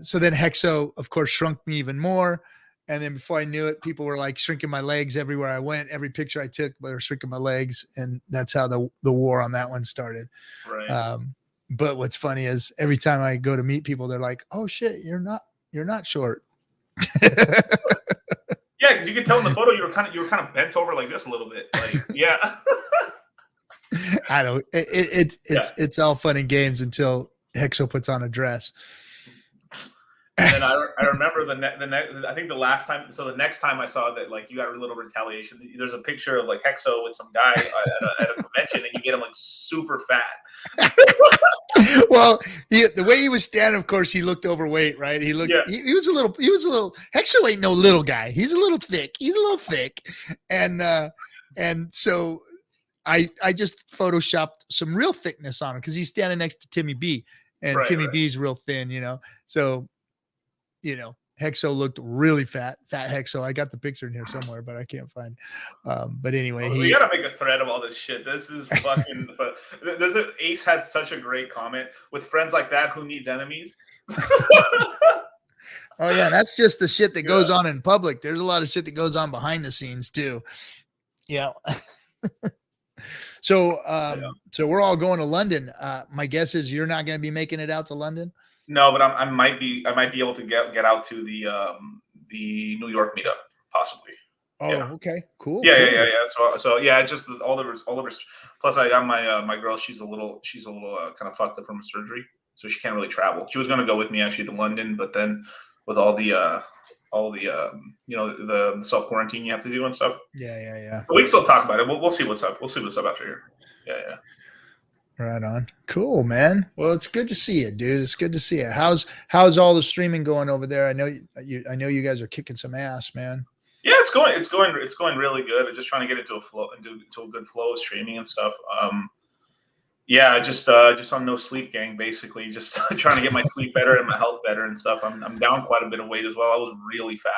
so then Hexo, of course, shrunk me even more. And then before I knew it, people were like shrinking my legs everywhere I went. Every picture I took, they were shrinking my legs. And that's how the war on that one started. Right. But what's funny is every time I go to meet people, they're like, oh shit, you're not short. Yeah, because you can tell in the photo you were kind of bent over like this a little bit. Like, yeah. I don't. It's all fun and games until Hexo puts on a dress. And I remember I think the last time. So the next time I saw that, like, you got a little retaliation. There's a picture of like Hexo with some guy at a convention, and you get him like super fat. Well, the way he was standing, of course, he looked overweight, right? He looked. Yeah. He was a little. Hexo ain't no little guy. He's a little thick. And so I just photoshopped some real thickness on him because he's standing next to Timmy B, and Timmy B's real thin, So, Hexo looked really fat Hexo. I got the picture in here somewhere, but I can't find. But anyway, we gotta make a thread of all this shit. This is fucking. Ace had such a great comment. With friends like that, who needs enemies? Oh yeah, that's just the shit that goes on in public. There's a lot of shit that goes on behind the scenes too. Yeah. So we're all going to London. My guess is you're not going to be making it out to London. No, but I might be able to get out to the New York meetup possibly. Oh, okay, cool. Yeah. So yeah, just all the plus I got my girl. She's a little kind of fucked up from a surgery, so she can't really travel. She was going to go with me actually to London, but then with all the the self quarantine you have to do and stuff. Yeah. But we can still talk about it. We'll see what's up. We'll see what's up after here. Yeah. Right on. Cool, man. Well, it's good to see you, dude. It's good to see you. How's all the streaming going over there? I know you guys are kicking some ass, man. Yeah, it's going really good. I'm just trying to get into a good flow of streaming and stuff. Yeah, just on no sleep gang, basically. Just trying to get my sleep better and my health better and stuff. I'm down quite a bit of weight as well. I was really fat.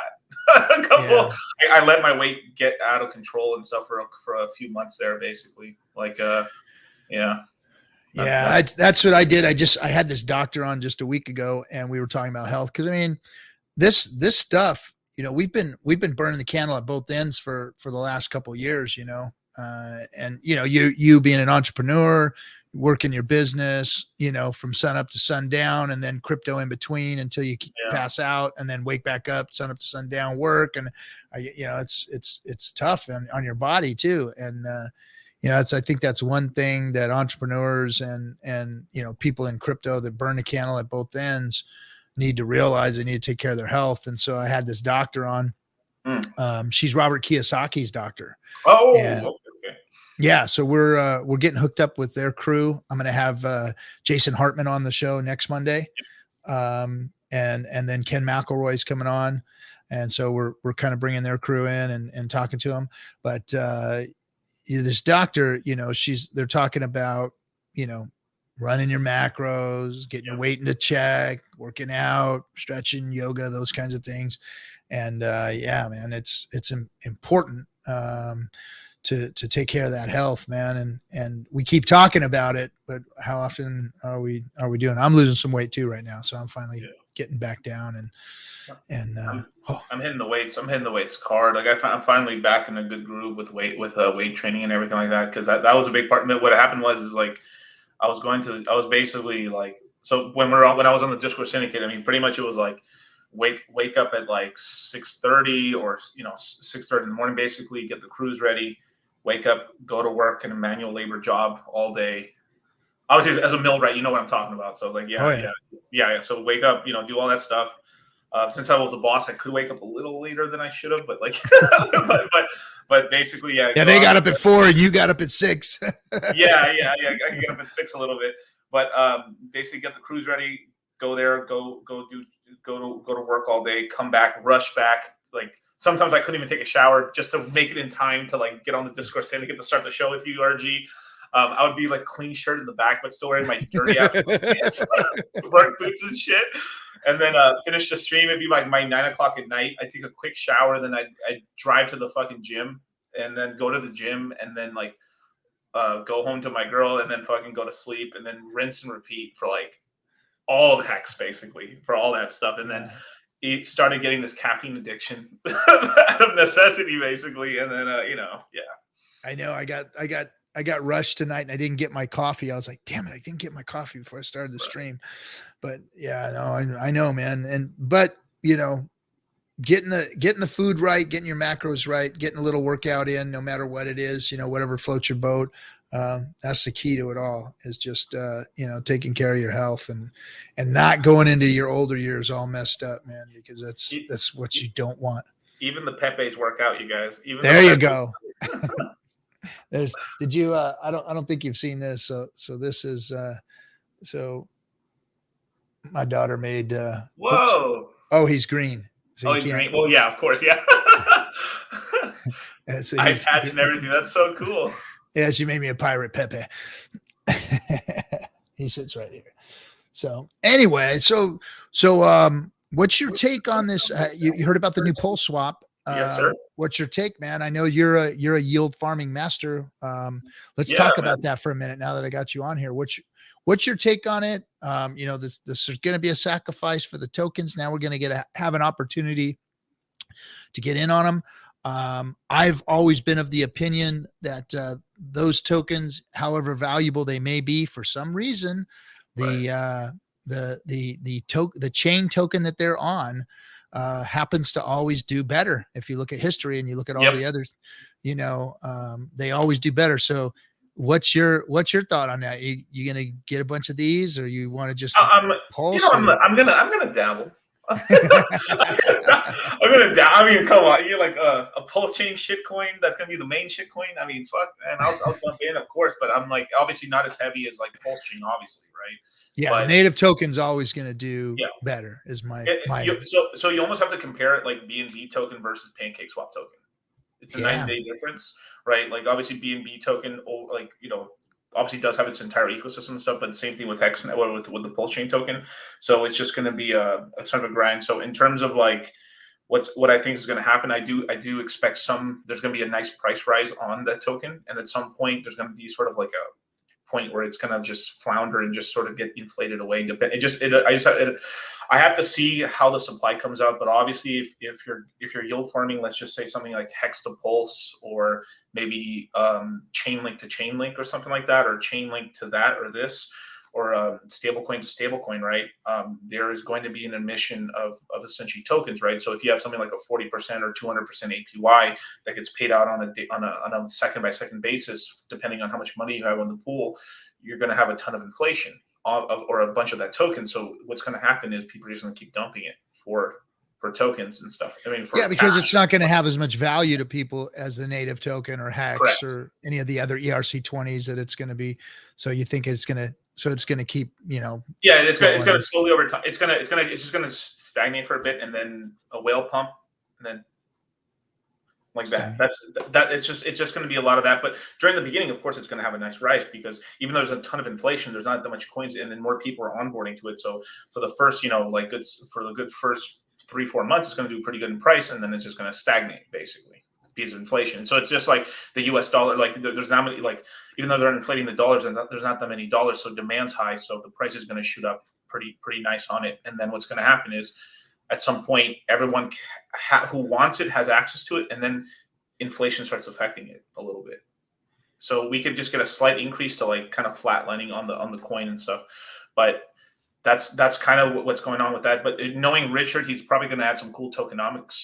I let my weight get out of control and stuff for a few months there, basically. Like, yeah. Yeah, that's what I did. I had this doctor on just a week ago, and we were talking about health because I mean, this stuff, we've been burning the candle at both ends for the last couple of years, and you being an entrepreneur, working your business, from sun up to sundown, and then crypto in between until you pass out, and then wake back up, sun up to sundown, work, and it's tough on your body too, and I think that's one thing that entrepreneurs and people in crypto that burn the candle at both ends need to realize. They need to take care of their health. And so I had this doctor on. She's Robert Kiyosaki's doctor. Oh, okay. Yeah, so we're getting hooked up with their crew. I'm going to have Jason Hartman on the show next Monday, and then Ken McElroy's coming on, and so we're kind of bringing their crew in and talking to them. But this doctor, they're talking about running your macros, getting your weight into check, working out, stretching, yoga, those kinds of things. And yeah, man, it's important. To take care of that health, man. And we keep talking about it, but how often are we doing? I'm losing some weight too right now. So I'm finally getting back down I'm hitting the weights. I'm hitting the weights hard. Like I'm finally back in a good groove with weight training and everything like that. Cause that was a big part of it. What happened was like, I was basically like, so when I was on the Discourse Syndicate, I mean, pretty much it was like, wake up at like 6:30 or 6:30 in the morning, basically get the crews ready, wake up, go to work in a manual labor job all day. Obviously, as a millwright, you know what I'm talking about. So like, yeah. So wake up, do all that stuff. Since I was the boss, I could wake up a little later than I should have, but like, but basically, yeah. Yeah, they got up at 4 and you got up at 6. yeah. I can get up at 6 a little bit, but basically get the crews ready, go there, go to work all day, come back, rush back. Like sometimes I couldn't even take a shower just to make it in time to like get on the Discourse Syndicate to start the show with you, RG. I would be like clean shirt in the back, but still wearing my dirty ass work boots and shit. And then finish the stream. It'd be like my 9 o'clock at night. I take a quick shower, then I'd drive to the fucking gym, and then go to the gym, and then like go home to my girl, and then fucking go to sleep, and then rinse and repeat for like all the hex, basically, for all that stuff. And then he started getting this caffeine addiction out of necessity, basically. And then I know I got rushed tonight and I didn't get my coffee. I was like, damn it, I didn't get my coffee before I started the stream. But yeah, no, I know, man. But getting the food right, getting your macros right, getting a little workout in, no matter what it is, whatever floats your boat. That's the key to it all, is just, taking care of your health and not going into your older years all messed up, man, because that's what you don't want. Even the Pepe's work out, you guys. There you go. Did you, I don't think you've seen this. So this is, so my daughter made, whoa. Oops. Oh, he's green. So he's green. Well, yeah, of course. Yeah. So eye patch and everything. That's so cool. Yeah, she made me a pirate Pepe. He sits right here. So anyway, so what's your take on this? You heard about the new pole swap? Yes, sir. What's your take, man? I know you're a yield farming master. Let's talk about that for a minute. Now that I got you on here, what's your take on it? This is going to be a sacrifice for the tokens. Now we're going to have an opportunity to get in on them. I've always been of the opinion that those tokens, however valuable they may be, for some reason, the chain token that they're on happens to always do better. If you look at history and you look at all the others, they always do better. So what's your thought on that? You gonna get a bunch of these, or you want to just pulse? I'm gonna dabble. I'm gonna dabble. I mean, come on, you're like a pulse chain shitcoin that's gonna be the main shitcoin. I mean, fuck, and I'll jump in, of course, but I'm like obviously not as heavy as like pulse chain, obviously, right? Yeah, but native token's always going to do better. Is my so you almost have to compare it like BNB token versus Pancake Swap token. It's a 9-day difference, right? Like obviously BNB token, obviously does have its entire ecosystem and stuff, but the same thing with Hex with the Pulse Chain token. So it's just going to be a sort of a grind. So in terms of like what I think is going to happen, I do expect there's going to be a nice price rise on that token, and at some point there's going to be sort of like a point where it's going to just flounder and just sort of get inflated away. I have to see how the supply comes out, but obviously if you're yield farming, let's just say something like Hex to Pulse, or maybe Chainlink to Chainlink or something like that, or Chainlink to that or this, or stablecoin to stablecoin, right? There is going to be an emission of essentially tokens, right? So if you have something like a 40% or 200% APY that gets paid out on a second by second basis, depending on how much money you have on the pool, you're going to have a ton of inflation or a bunch of that token. So what's going to happen is people are just going to keep dumping it for tokens and stuff. I mean, for Yeah, because cash. it's not going to have as much value to people as the native token or Hex Correct. or any of the other ERC20s that it's going to be. So you think it's going to keep, Yeah, it's gonna slowly over time. It's just gonna stagnate for a bit, and then a whale pump, and then like that. It's just going to be a lot of that. But during the beginning, of course, it's going to have a nice rise because even though there's a ton of inflation, there's not that much coins, and then more people are onboarding to it. So for the first, for the good first 3-4 months, it's going to do pretty good in price, and then it's just going to stagnate basically because of inflation. So it's just like the U.S. dollar. Like there's not many, like even though they're inflating the dollars, and there's not that many dollars, so demand's high. So the price is going to shoot up pretty nice on it. And then what's going to happen is, at some point, everyone who wants it has access to it, and then inflation starts affecting it a little bit. So we could just get a slight increase to like kind of flatlining on the coin and stuff. But that's kind of what's going on with that. But knowing Richard, he's probably going to add some cool tokenomics.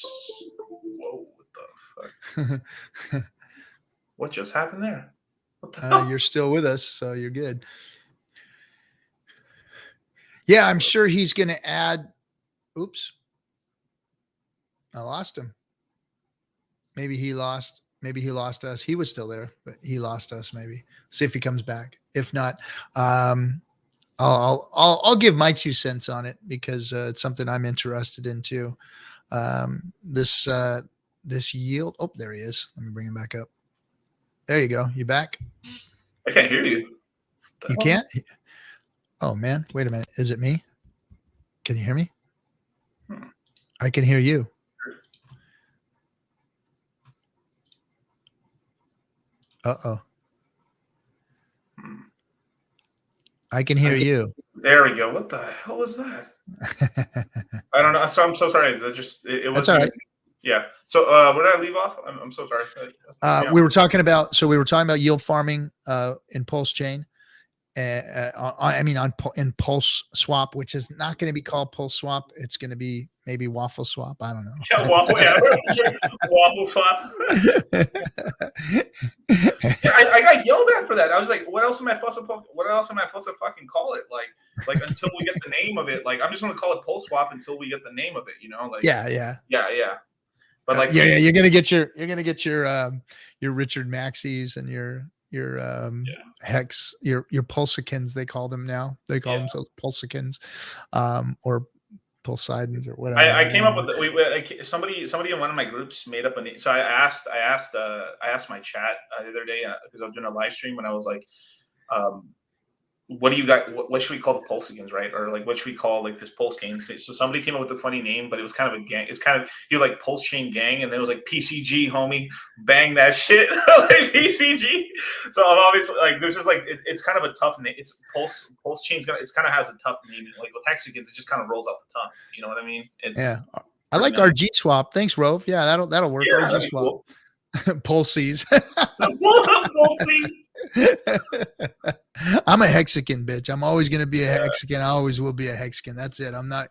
Whoa, what the fuck? What just happened there? What the hell? You're still with us, so you're good. Yeah, I'm sure he's going to add. Oops. I lost him. Maybe he lost us. He was still there, but he lost us. Maybe see if he comes back. If not, I'll give my 2 cents on it because it's something I'm interested in too. This yield. Oh, there he is. Let me bring him back up. There you go. You back? I can't hear you. You can't? Oh man, wait a minute. Is it me? Can you hear me? I can hear you. Uh-oh. I can hear you. There we go. What the hell was that? I don't know. So I'm so sorry. It was. That's all right. Yeah. So where did I leave off? I'm so sorry. Yeah. We were talking about yield farming in Pulse Chain. In Pulse Swap, which is not going to be called Pulse Swap. It's going to be maybe Waffle Swap. I don't know. Yeah, Waffle Swap. I got yelled at for that. I was like, "What else am I supposed to fucking call it? Like until we get the name of it. Like I'm just going to call it Pulse Swap until we get the name of it. You know? Like yeah. But like you're going to get your Richard Maxey's and your Hex, your Pulsicans, they call them now. They call themselves Pulsicans, or Pulsidons or whatever. I came up with somebody in one of my groups made up a name. So I asked my chat the other day because I was doing a live stream and I was like, what do you got? What should we call the Pulsicans, right? Or like, what should we call like this Pulse Gang? So somebody came up with a funny name, but it was kind of a gang. It's kind of like Pulse Chain Gang, and then it was like PCG, homie, bang that shit, like PCG. So I'm obviously like, there's just like it's kind of a tough name. It's Pulse Chain's it's kind of has a tough naming. Like with Hexagons, it just kind of rolls off the tongue. You know what I mean? I like RG Swap. Thanks, Rove. Yeah, that'll work. Yeah, RG Swap. Cool. Pulses. I'm a Hexican, bitch. I'm always going to be a Hexican. I always will be a Hexican. That's it. I'm not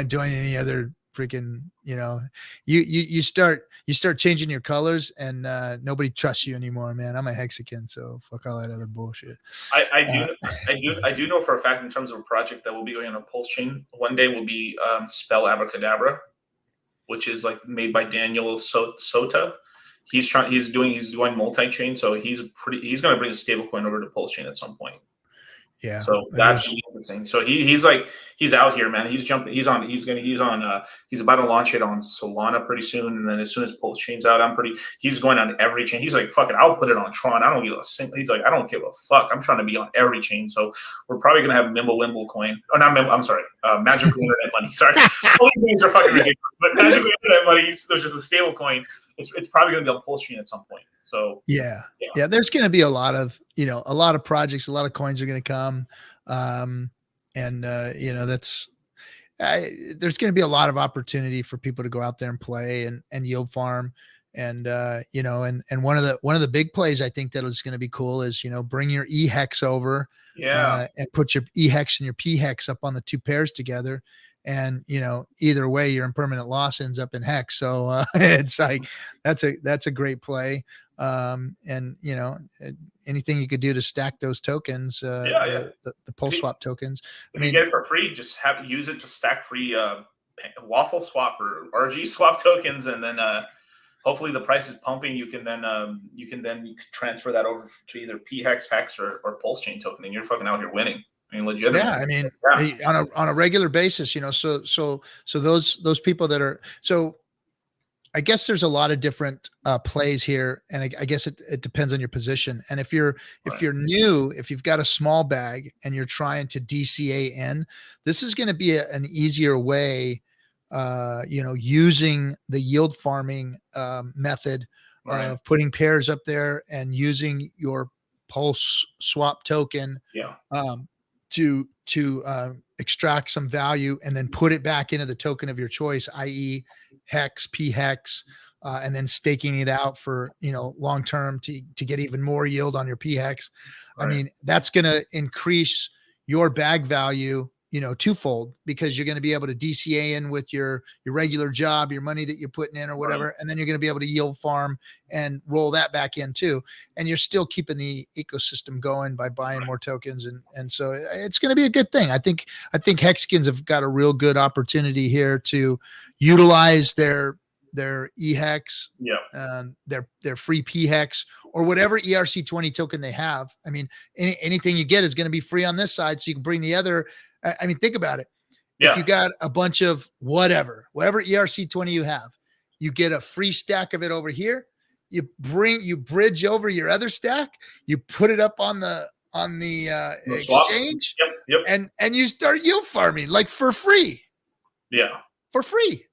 doing any other freaking, you start changing your colors and nobody trusts you anymore, man. I'm a Hexican, so fuck all that other bullshit. I do know for a fact in terms of a project that will be going on a Pulse Chain one day will be Spell Abracadabra, which is like made by Daniel Sota. He's doing multi-chain, so he's going to bring a stablecoin over to Pulse Chain at some point. Yeah. So that's interesting. So he's out here, man. He's about to launch it on Solana pretty soon, and then as soon as Pulse Chain's out, he's going on every chain. He's like, fuck it, I'll put it on Tron. I don't give a single. He's like, I don't give a fuck. I'm trying to be on every chain. So we're probably gonna have Mimble coin. Oh, not Mimble. I'm sorry, Magical Internet Money. Sorry, all these names are fucking ridiculous. But Magical Internet Money, there's just a stable coin. It's probably going to be on Pulse Chain at some point. So yeah. There's going to be a lot of projects, a lot of coins are going to come, there's going to be a lot of opportunity for people to go out there and play and yield farm, and one of the big plays I think that is going to be cool is bring your E-Hex over, and put your E-Hex and your P-Hex up on the 2 pairs together. And either way, your impermanent loss ends up in Hex. So it's like that's a great play. Anything you could do to stack those tokens, the Pulse Swap tokens. If you get it for free, just use it to stack free waffle swap or RG swap tokens, and then hopefully the price is pumping. You can then transfer that over to either P hex or pulse chain token, and you're fucking out here winning. I mean, legitimate. Yeah, I mean, on a regular basis, so those people that are, so I guess there's a lot of different plays here, and I guess it depends on your position. And if you're new, if you've got a small bag and you're trying to DCA in, this is going to be an easier way, using the yield farming method of putting pairs up there and using your pulse swap token, to extract some value and then put it back into the token of your choice, i.e. hex, P hex, and then staking it out for, long term to get even more yield on your P hex. I mean, that's going to increase your bag value, twofold, because you're going to be able to DCA in with your regular job, your money that you're putting in or whatever. And then you're going to be able to yield farm and roll that back in too. And you're still keeping the ecosystem going by buying more tokens. And so it's going to be a good thing. I think Hexkins have got a real good opportunity here to utilize their EHEX, their free PHEX, or whatever ERC20 token they have. I mean, anything you get is going to be free on this side. So you can bring the other. I mean, think about it. If you got a bunch of whatever ERC20 you have, you get a free stack of it over here. You bridge over your other stack. You put it up on the exchange, and you start yield farming like for free. Yeah, for free.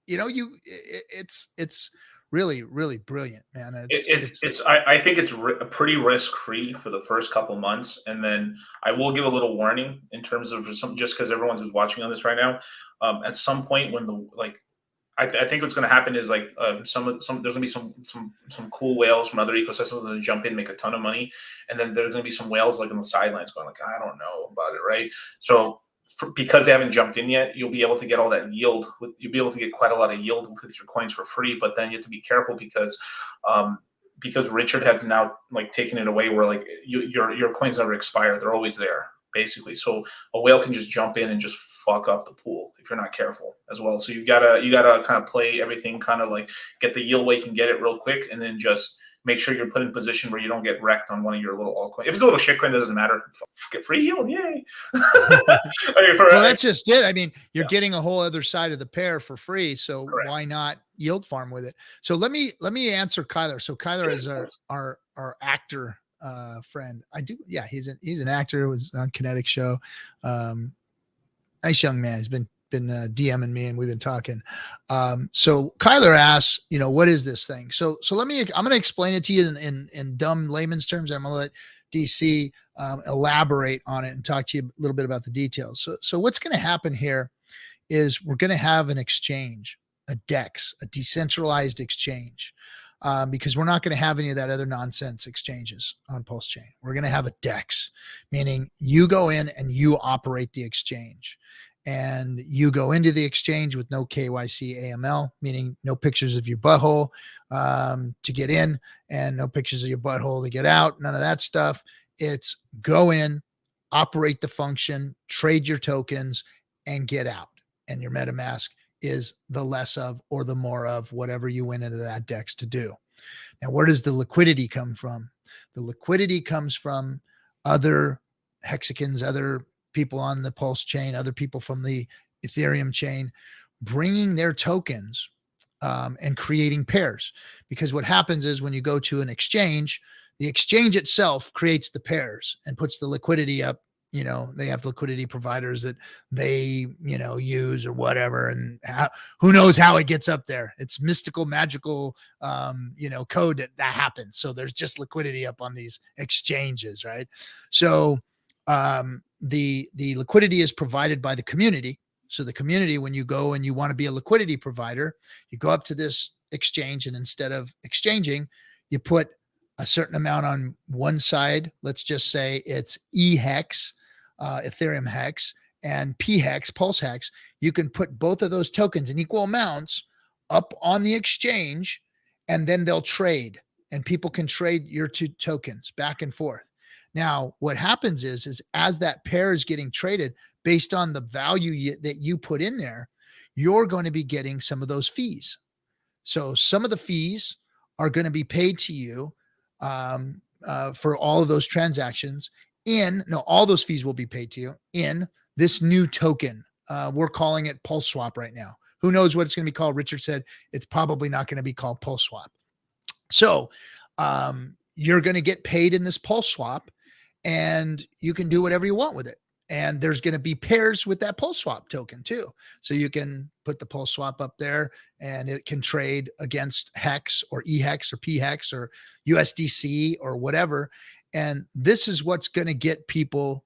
It's really, really brilliant, man. I think it's pretty risk free for the first couple months, and then I will give a little warning in terms of just because everyone's who's watching on this right now. At some point, when I think what's going to happen is there's going to be some cool whales from other ecosystems that jump in, make a ton of money, and then there's going to be some whales on the sidelines going I don't know about it, right? So because they haven't jumped in yet, you'll be able to get all that yield. You'll be able to get quite a lot of yield with your coins for free. But then you have to be careful because Richard has now taken it away where your coins never expire; they're always there basically. So a whale can just jump in and just fuck up the pool if you're not careful as well. So you gotta kind of play everything kind of get the yield where you can get it real quick, and then just make sure you're put in position where you don't get wrecked on one of your little altcoins. If it's a little shitcoin, that doesn't matter. Get free yield, yay! Well, that's just it. I mean, you're getting a whole other side of the pair for free, so why not yield farm with it? So let me answer Kyler. So Kyler is our actor friend. He's an actor. Was on Kinetic Show. Nice young man. He's been DMing me and we've been talking. So Kyler asks, what is this thing? So I'm going to explain it to you in dumb layman's terms. I'm going to let DC elaborate on it and talk to you a little bit about the details. So what's going to happen here is we're going to have an exchange, a DEX, a decentralized exchange, because we're not going to have any of that other nonsense exchanges on Pulse Chain. We're going to have a DEX, meaning you go in and you operate the exchange. And you go into the exchange with no KYC AML, meaning no pictures of your butthole to get in and no pictures of your butthole to get out. None of that stuff. It's go in, operate the function, trade your tokens, and get out. And your MetaMask is the less of or the more of whatever you went into that DEX to do. Now, where does the liquidity come from? The liquidity comes from other hexagons, other people on the Pulse chain, other people from the Ethereum chain, bringing their tokens and creating pairs. Because what happens is when you go to an exchange, the exchange itself creates the pairs and puts the liquidity up. They have liquidity providers that they, use or whatever. And who knows how it gets up there. It's mystical, magical, code that happens. So there's just liquidity up on these exchanges, right? So, the liquidity is provided by the community. So the community, when you go and you want to be a liquidity provider, you go up to this exchange, and instead of exchanging, you put a certain amount on one side. Let's just say it's EHEX, Ethereum hex, and PHEX, Pulse hex. You can put both of those tokens in equal amounts up on the exchange, and then they'll trade, and people can trade your two tokens back and forth. Now, what happens is as that pair is getting traded based on the value that you put in there, you're going to be getting some of those fees. So some of the fees are going to be paid to you for all of those transactions all those fees will be paid to you in this new token. We're calling it Pulse Swap right now. Who knows what it's going to be called? Richard said it's probably not going to be called Pulse Swap. So you're going to get paid in this Pulse Swap, and you can do whatever you want with it. And there's going to be pairs with that Pulse Swap token too. So you can put the Pulse Swap up there, and it can trade against Hex or eHex or pHex or USDC or whatever. And this is what's going to give people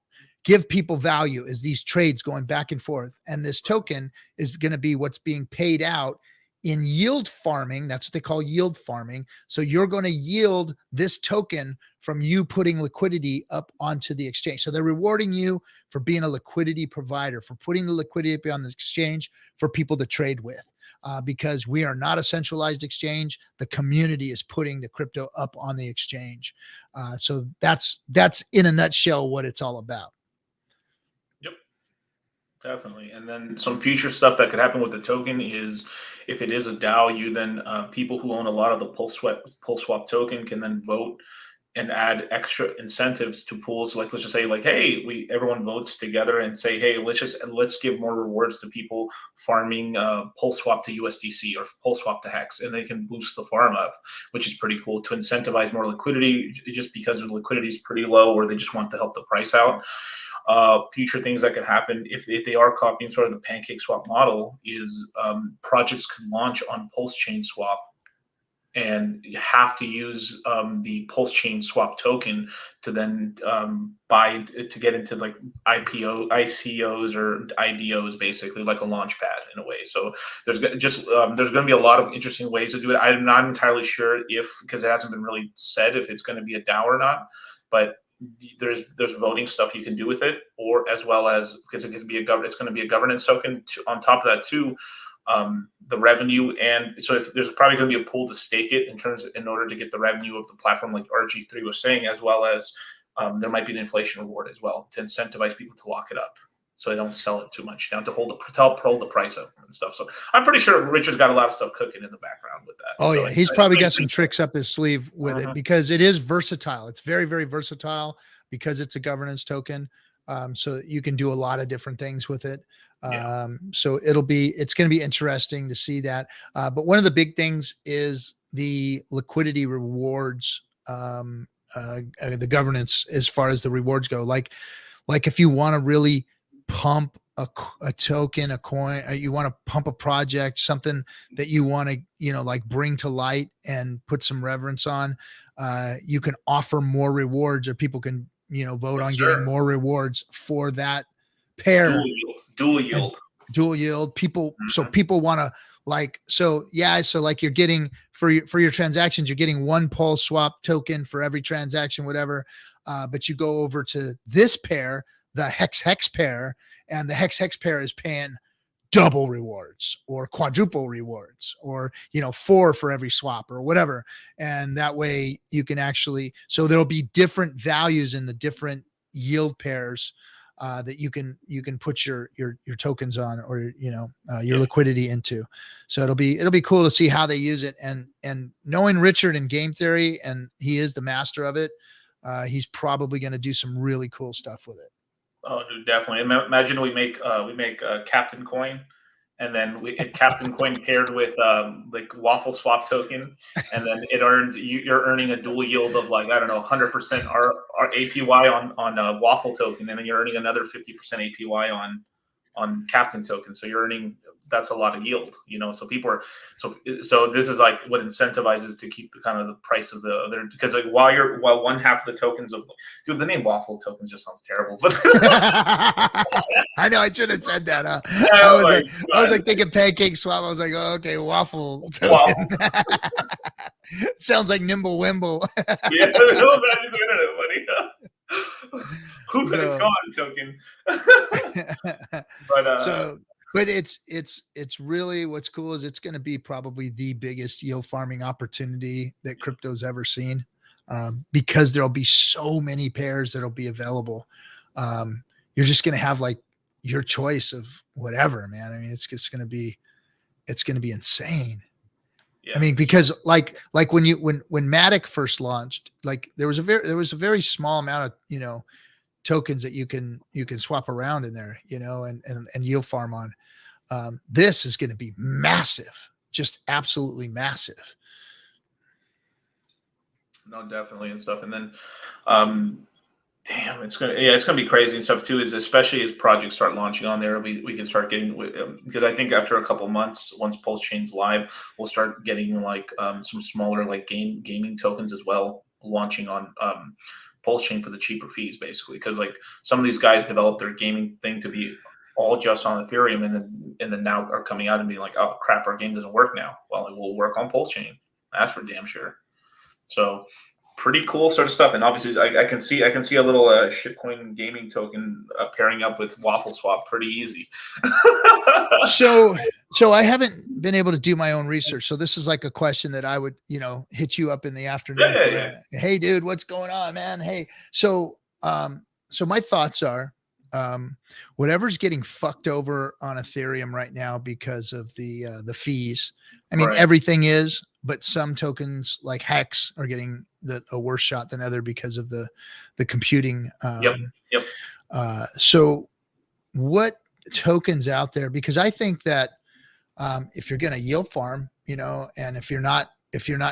value, is these trades going back and forth. And this token is going to be what's being paid out in yield farming. That's what they call yield farming. So you're going to yield this token from you putting liquidity up onto the exchange. So they're rewarding you for being a liquidity provider, for putting the liquidity up on the exchange for people to trade with, because we are not a centralized exchange. The community is putting the crypto up on the exchange. So that's in a nutshell what it's all about. Definitely. And then some future stuff that could happen with the token is, if it is a DAO, you then people who own a lot of the Pulse Swap token can then vote and add extra incentives to pools. Like, let's just say, like, hey, everyone votes together and say, hey, let's give more rewards to people farming Pulse Swap to USDC or Pulse Swap to Hex, and they can boost the farm up, which is pretty cool, to incentivize more liquidity, just because the liquidity is pretty low, or they just want to help the price out. Future things that could happen if they are copying sort of the pancake swap model is projects could launch on Pulse Chain Swap, and you have to use the Pulse Chain Swap token to then buy to get into like ICOs or IDOs, basically like a launch pad in a way. So there's going to be a lot of interesting ways to do it. I'm not entirely sure because it hasn't been really said if it's going to be a DAO or not, but there's voting stuff you can do with it, or as well as, because it's going to be a governance token on top of that too. The revenue, and so if there's probably going to be a pool to stake it in order to get the revenue of the platform, like RG3 was saying, as well as there might be an inflation reward as well to incentivize people to lock it up, so they don't sell it too much down, to help hold the price up and stuff. So I'm pretty sure Richard's got a lot of stuff cooking in the background with that. Oh so yeah, he's probably got some tricks up his sleeve with it, because it is versatile. It's very, very versatile because it's a governance token. So you can do a lot of different things with it. So it's going to be interesting to see that. But one of the big things is the liquidity rewards, the governance as far as the rewards go. Like if you want to really pump a token, a coin, or you want to pump a project, something that you want to, like bring to light and put some reverence on, you can offer more rewards, or people can, vote on getting more rewards for that pair. Dual yield. People, so people want to so you're getting for your transactions, you're getting one Pulse Swap token for every transaction, whatever. But you go over to this pair, the Hex pair, and the Hex pair is paying double rewards or quadruple rewards, or 4 for every swap or whatever. And that way you can so there'll be different values in the different yield pairs that you can put your tokens on, or your liquidity into. So it'll be cool to see how they use it, and knowing Richard in game theory, and he is the master of it, he's probably going to do some really cool stuff with it. Oh, dude, definitely. Imagine we make Captain Coin, and then Captain Coin paired with like Waffle Swap token, and then you're earning a dual yield of 100% our APY on Waffle token, and then you're earning another 50% APY on Captain token. So you're earning, that's a lot of yield, so people are, so this is like what incentivizes to keep the kind of the price of the other, because while one half of the tokens of, dude, the name Waffle tokens just sounds terrible, but I know I should have said that. I was like thinking pancake swap. I was like, oh, okay, Waffle token. Sounds like Nimble Wimble. Yeah, Who's it's gone token. But it's really, what's cool is it's going to be probably the biggest yield farming opportunity that crypto's ever seen, because there'll be so many pairs that'll be available. You're just going to have your choice of whatever, man. I mean, it's going to be insane. Yeah. I mean, because like when Matic first launched, like there was a very small amount of, tokens that you can swap around in there, and yield farm on. This is going to be massive, just absolutely massive. No, definitely and stuff. And then, damn, it's gonna be crazy and stuff too. Is especially as projects start launching on there, we can start getting because I think after a couple months, once Pulse Chain's live, we'll start getting like some smaller like gaming tokens as well launching on Pulse Chain for the cheaper fees, basically. Because like some of these guys developed their gaming thing to be all just on Ethereum, and then now are coming out and being like, oh crap, our game doesn't work now. Well, it will work on Pulse Chain. That's for damn sure. So pretty cool sort of stuff. And obviously I can see a little shitcoin gaming token pairing up with Waffle Swap pretty easy. So I haven't been able to do my own research. So this is like a question that I would, hit you up in the afternoon. Yeah. Hey dude, what's going on, man? Hey, so my thoughts are, whatever's getting fucked over on Ethereum right now because of the fees. I mean, everything is, but some tokens like Hex are getting a worse shot than other because of the computing. Yep. So what tokens out there? Because I think that if you're going to yield farm, and if you're not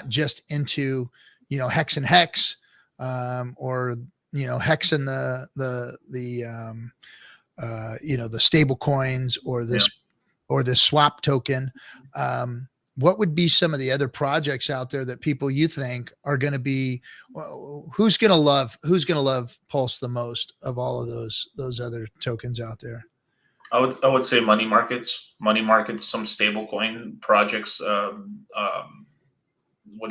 just into, Hex and Hex, or Hex and the stable coins or this swap token, what would be some of the other projects out there that people you think are going to be, who's going to love Pulse the most of all of those other tokens out there? I would say money markets, some stable coin projects. What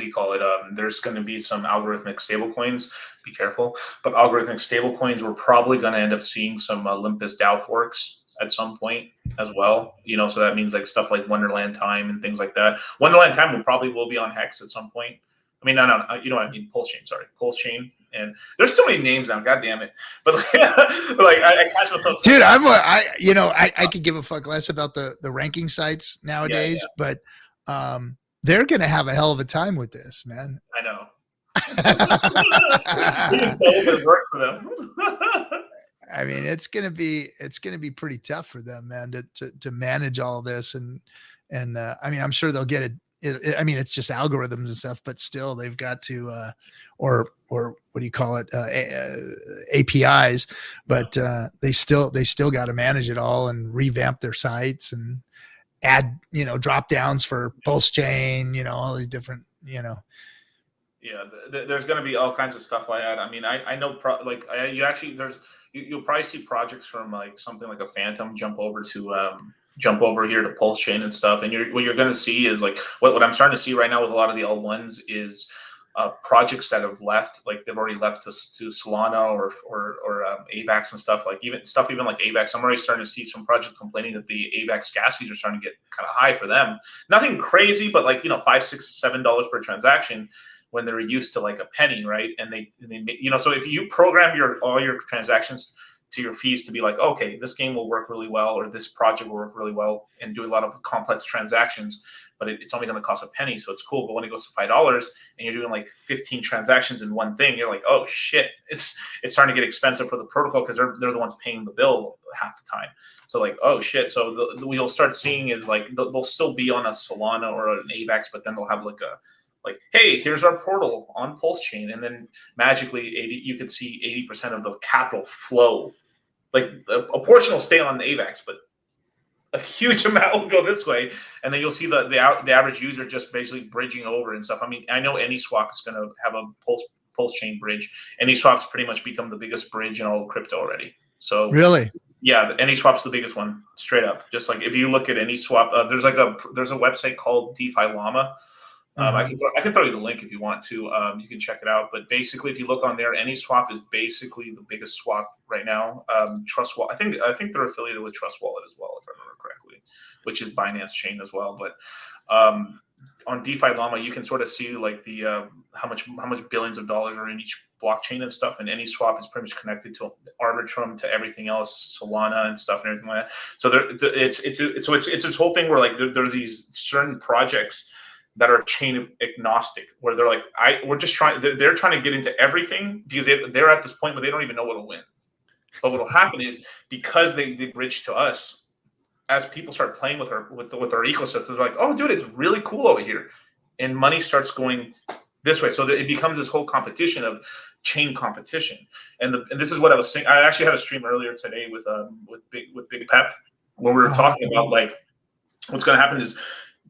do you call it? There's going to be some algorithmic stable coins. Be careful, but algorithmic stable coins, we're probably going to end up seeing some Olympus DAO forks at some point as well. So that means like stuff like Wonderland Time and things like that. Wonderland Time will be on Hex at some point. I mean, no, you know what I mean? Pulse Chain. And there's too many names now. God damn it! But like I catch myself. Dude, I could give a fuck less about the ranking sites nowadays, but they're gonna have a hell of a time with this, man. I know. It worked for them. I mean, it's gonna be pretty tough for them, man, to manage all this, and I mean, I'm sure they'll get it. I mean, it's just algorithms and stuff, but still, they've got to, or what do you call it, APIs. But they still got to manage it all and revamp their sites and add, drop downs for Pulse Chain, all these different, Yeah, there's going to be all kinds of stuff like that. I mean, I know, you'll probably see projects from like something like a Phantom jump over here to Pulse Chain and stuff. And what you're going to see is like what I'm starting to see right now with a lot of the L1s is projects that have left, like they've already left to Solana or AVAX and stuff like even like AVAX. I'm already starting to see some projects complaining that the AVAX gas fees are starting to get kind of high for them. Nothing crazy, but like, $5, $6, $7 per transaction when they're used to like a penny, right? And they so if you program all your transactions to your fees to be like, okay, this game will work really well, or this project will work really well, and do a lot of complex transactions, but it's only going to cost a penny, so it's cool. But when it goes to $5 and you're doing like 15 transactions in one thing, you're like, oh shit, it's starting to get expensive for the protocol because they're the ones paying the bill half the time. So like, oh shit. So we'll start seeing is like they'll still be on a Solana or an AVAX, but then they'll have like hey, here's our portal on Pulse Chain, and then magically you could see 80% of the capital flow. Like a portion will stay on the AVAX, but a huge amount will go this way, and then you'll see the average user just basically bridging over and stuff. I mean, I know AnySwap is going to have a Pulse Chain bridge. AnySwap's pretty much become the biggest bridge in all of crypto already. So really, yeah, AnySwap's the biggest one, straight up. Just like if you look at AnySwap, there's a website called DeFi Llama. I can throw you the link if you want to. You can check it out. But basically, if you look on there, AnySwap is basically the biggest swap right now. Trust Wallet, I think they're affiliated with Trust Wallet as well, if I remember correctly, which is Binance Chain as well. But DeFi Llama, you can sort of see like the how much billions of dollars are in each blockchain and stuff, and any swap is pretty much connected to Arbitrum, to everything else, Solana and stuff and everything like that. So it's this whole thing where like there's these certain projects that are chain agnostic, where they're like, they're trying to get into everything because they're at this point where they don't even know what'll win. But what'll happen is, because they bridge to us, as people start playing with our ecosystem, they're like, oh, dude, it's really cool over here, and money starts going this way. So that it becomes this whole competition of chain competition. And this is what I was saying. I actually had a stream earlier today with Big Pep, where we were talking about like what's going to happen is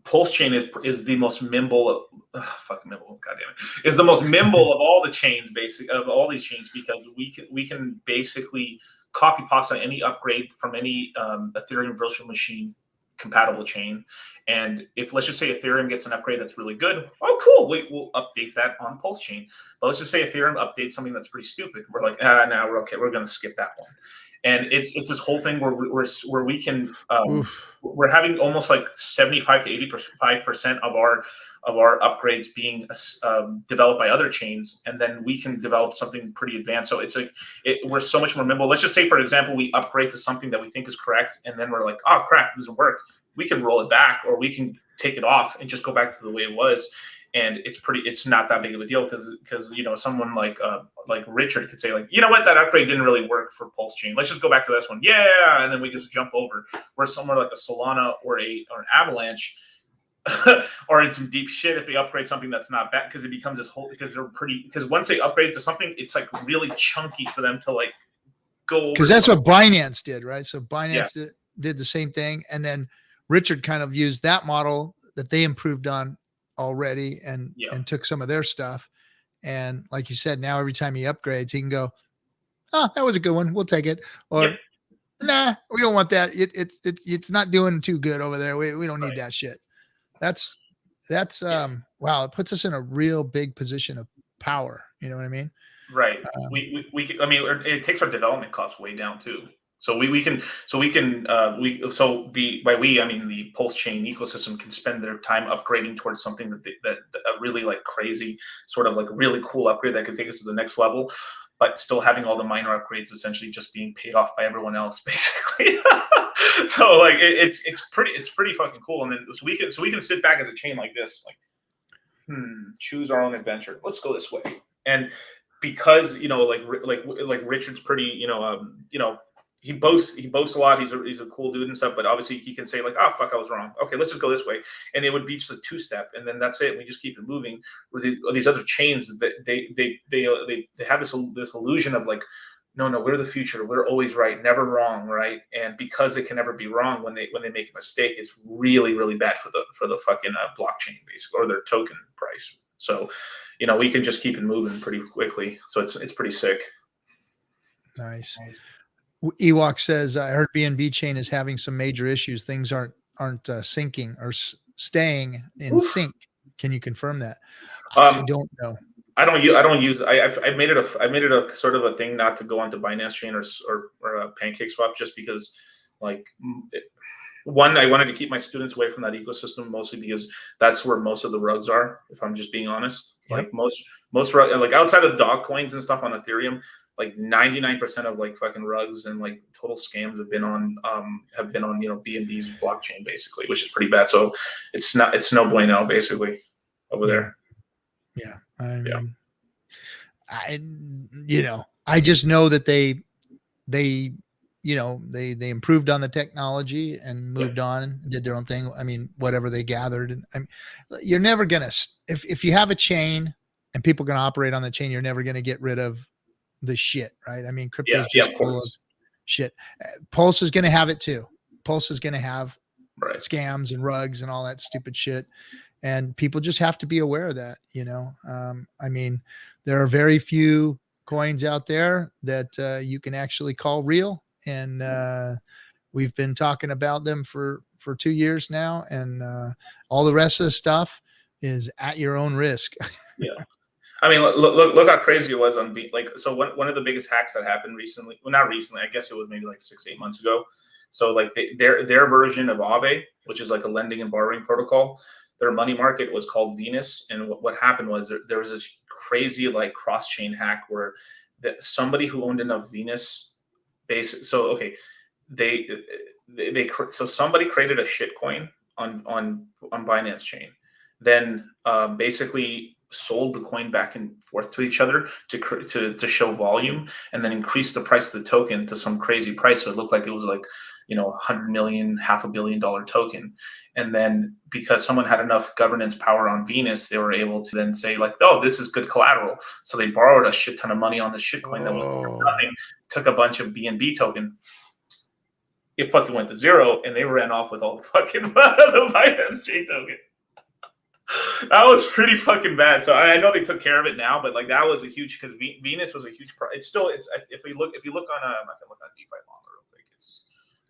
Pulse Chain is the most nimble. Is the most nimble of all the chains, of all these chains, because we can basically copy pasta any upgrade from any Ethereum virtual machine compatible chain. And if, let's just say, Ethereum gets an upgrade that's really good, oh cool, we'll update that on Pulse Chain. But let's just say Ethereum updates something that's pretty stupid, we're like, no, we're okay, we're going to skip that one. And it's this whole thing where we can we're having almost like 75 to 85% of our upgrades being developed by other chains, and then we can develop something pretty advanced. So it's like we're so much more nimble. Let's just say, for example, we upgrade to something that we think is correct, and then we're like, oh crap, this doesn't work. We can roll it back, or we can take it off and just go back to the way it was. And it's not that big of a deal, because someone like Richard could say, like, you know what, that upgrade didn't really work for Pulse Chain. Let's just go back to this one. Yeah, and then we just jump over. Where somewhere like a Solana or an Avalanche, or in some deep shit, if they upgrade something that's not bad, because it becomes this whole, because once they upgrade to something, it's like really chunky for them to like go over. Because that's what Binance did, right? So Binance did the same thing, and then Richard kind of used that model that they improved on already and took some of their stuff. And like you said, now every time he upgrades, he can go, oh, that was a good one, we'll take it. Or nah, we don't want that. It's not doing too good over there. We don't need that shit. That's wow, it puts us in a real big position of power. You know what I mean? Right. It takes our development costs way down too. So by we, I mean the Pulse Chain ecosystem can spend their time upgrading towards something that a really like crazy sort of like really cool upgrade that could take us to the next level, but still having all the minor upgrades essentially just being paid off by everyone else, basically. So like it's pretty fucking cool. And then so we can sit back as a chain like this, like choose our own adventure. Let's go this way. And because like Richard's pretty he boasts a lot. He's a cool dude and stuff, but obviously he can say like, oh fuck, I was wrong. Okay, let's just go this way, and it would be just a two-step, and then that's it. We just keep it moving. With these other chains, that they have this illusion of like, no, we're the future. We're always right, never wrong, right? And because they can never be wrong, when they make a mistake, it's really really bad for the fucking blockchain, basically, or their token price. So, we can just keep it moving pretty quickly. So it's pretty sick. Nice. Ewok says, I heard BNB chain is having some major issues. Things aren't syncing or staying in sync. Can you confirm that? I don't know. I don't use. I made it a sort of a thing not to go onto Binance Chain or a PancakeSwap, just because, like, one, I wanted to keep my students away from that ecosystem, mostly because that's where most of the rugs are. If I'm just being honest, like most like outside of dog coins and stuff on Ethereum, like 99% of like fucking rugs and like total scams have been on BNB's blockchain, basically, which is pretty bad. So it's no bueno, basically, over there. Yeah. I just know that they improved on the technology and moved on and did their own thing. I mean, whatever they gathered, and you're never gonna, if you have a chain and people are gonna operate on the chain, you're never gonna get rid of the shit, right? I mean, crypto is just full of shit. Pulse is going to have it too. Pulse is going to have scams and rugs and all that stupid shit. And people just have to be aware of that. I mean, there are very few coins out there that you can actually call real. And we've been talking about them for 2 years now. And all the rest of the stuff is at your own risk. Yeah. I mean, look how crazy it was on so one of the biggest hacks that happened recently. Well, not recently. I guess it was maybe like 6-8 months ago. So like their version of Aave, which is like a lending and borrowing protocol, their money market was called Venus. And what happened was there was this crazy like cross chain hack where somebody who owned enough Venus base. So okay, so somebody created a shit coin on Binance chain, then basically sold the coin back and forth to each other to show volume, and then increase the price of the token to some crazy price, so it looked like it was like 100 million, $500 million token. And then because someone had enough governance power on Venus, they were able to then say like, oh, this is good collateral, so they borrowed a shit ton of money on the shitcoin that was nothing, took a bunch of BNB token, it fucking went to zero, and they ran off with all the fucking the Binance chain token. That was pretty fucking bad. So I know they took care of it now, but like that was a huge, because Venus was a huge. It's if you look on I can look on DeFi Long real quick. It's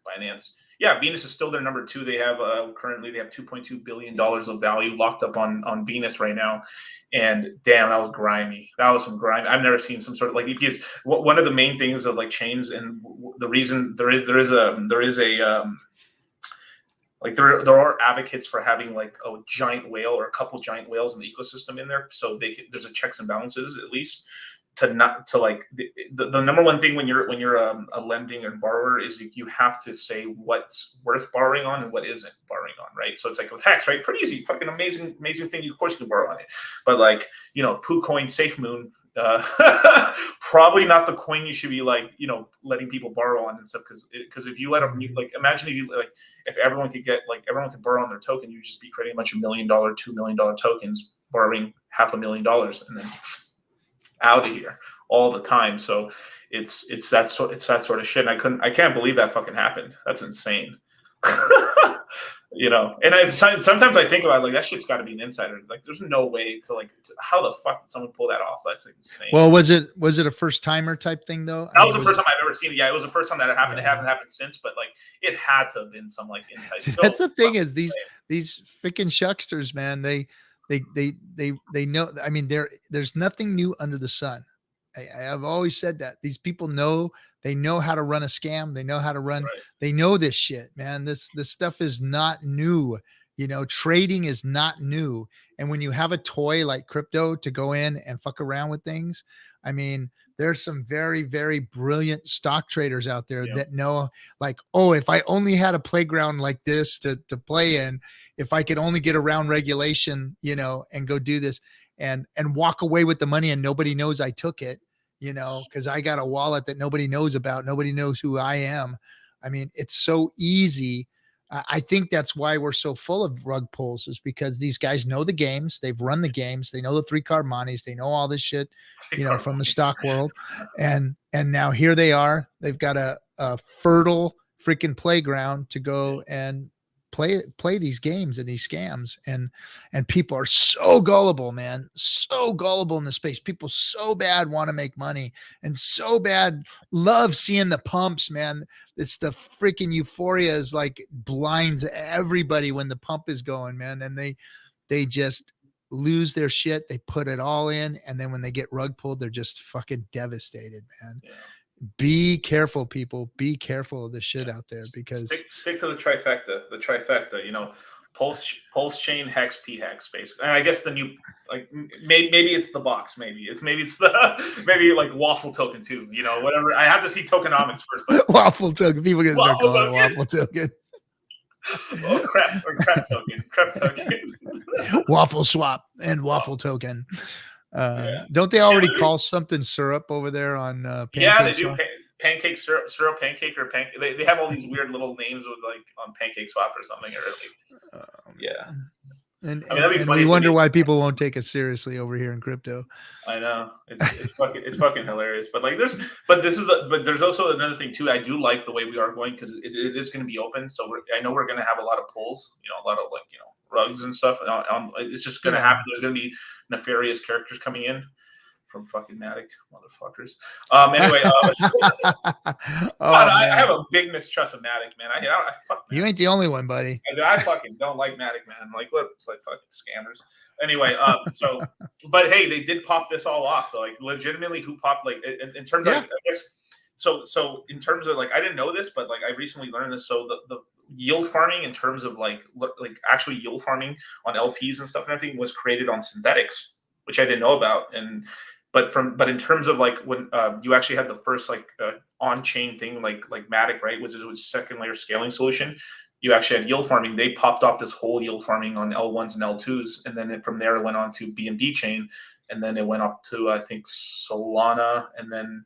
Binance. Yeah, Venus is still their number 2. They have currently $2.2 billion of value locked up on Venus right now. And damn, that was grimy. That was some grimy. I've never seen some sort of like, because one of the main things of like chains, and the reason there are advocates for having like a giant whale or a couple giant whales in the ecosystem in there, so there's a checks and balances at least to not to like the number one thing when you're a lending and borrower is you have to say what's worth borrowing on and what isn't borrowing on, right? So it's like with Hex, right? Pretty easy, fucking amazing thing. Of course you can borrow on it, but like PooCoin, SafeMoon. Probably not the coin you should be like letting people borrow on and stuff, because if you let them, like, imagine if everyone could borrow on their token, you'd just be creating a bunch of $1 million, $2 million tokens, borrowing $500,000 and then out of here all the time. So it's that sort of shit. And I can't believe that fucking happened. That's insane. And sometimes I think about like that shit's got to be an insider. Like, there's no way how the fuck did someone pull that off? That's insane. Well, was it a first timer type thing though? That was the first time I've ever seen it. Yeah, it was the first time that it happened. Yeah. It hasn't happened since, but like it had to have been some like inside. That's the thing is these freaking shucksters, man. They know. I mean, there's nothing new under the sun. I've always said that these people know how to run a scam. They know how to run. Right. They know this shit, man. This stuff is not new. Trading is not new. And when you have a toy like crypto to go in and fuck around with things, I mean, there's some very, very brilliant stock traders out there that know, like, oh, if I only had a playground like this to play in, if I could only get around regulation, and go do this and walk away with the money and nobody knows I took it, because I got a wallet that nobody knows about. Nobody knows who I am. I mean, it's so easy. I think that's why we're so full of rug pulls, is because these guys know the games. They've run the games. They know the 3-card monies. They know all this shit, from the stock world. And now here they are. They've got a fertile freaking playground to go and play these games and these scams. And people are so gullible, man. So gullible in the space. People so bad want to make money and so bad love seeing the pumps, man. It's the freaking euphoria is like blinds everybody when the pump is going, man. And they just lose their shit. They put it all in. And then when they get rug pulled, they're just fucking devastated, man. Yeah. Be careful, people. Be careful of the shit out there, because stick to the trifecta. The trifecta, Pulse chain, Hex, P Hex, basically. And I guess the new, like, maybe it's the box. Maybe it's maybe like waffle token too. Whatever. I have to see tokenomics first. But waffle token. People are gonna start calling it waffle token. Oh, crap token. Waffle swap and waffle token. Don't they already call something syrup over there on pancake? Yeah, they do. Pancake syrup, pancake, or pancake. They have all these weird little names with like on Pancake Swap or something. Or like, And we wonder why people won't take us seriously over here in crypto. I know it's fucking hilarious. But like there's also another thing too. I do like the way we are going, because it is going to be open. So I know we're going to have a lot of pulls. A lot of rugs and stuff. It's just going to happen. There's going to be nefarious characters coming in from fucking Matic motherfuckers. Anyway, I have a big mistrust of Matic, man. I fuck Matic. You ain't the only one, buddy. I fucking don't like Matic, man. Like, what? It's like fucking scammers. Anyway, but hey, they did pop this all off. Like, legitimately, who popped? Like, in terms of, I guess. So in terms of like, I didn't know this, but like, I recently learned this. So yield farming in terms of like actually yield farming on LPs and stuff and everything was created on synthetics, which I didn't know about. But in terms of like when you actually had the first like on-chain thing like Matic, right, which is a second layer scaling solution, you actually had yield farming. They popped off this whole yield farming on L1s and L2s, and then from there it went on to BNB chain, and then it went up to I think Solana, and then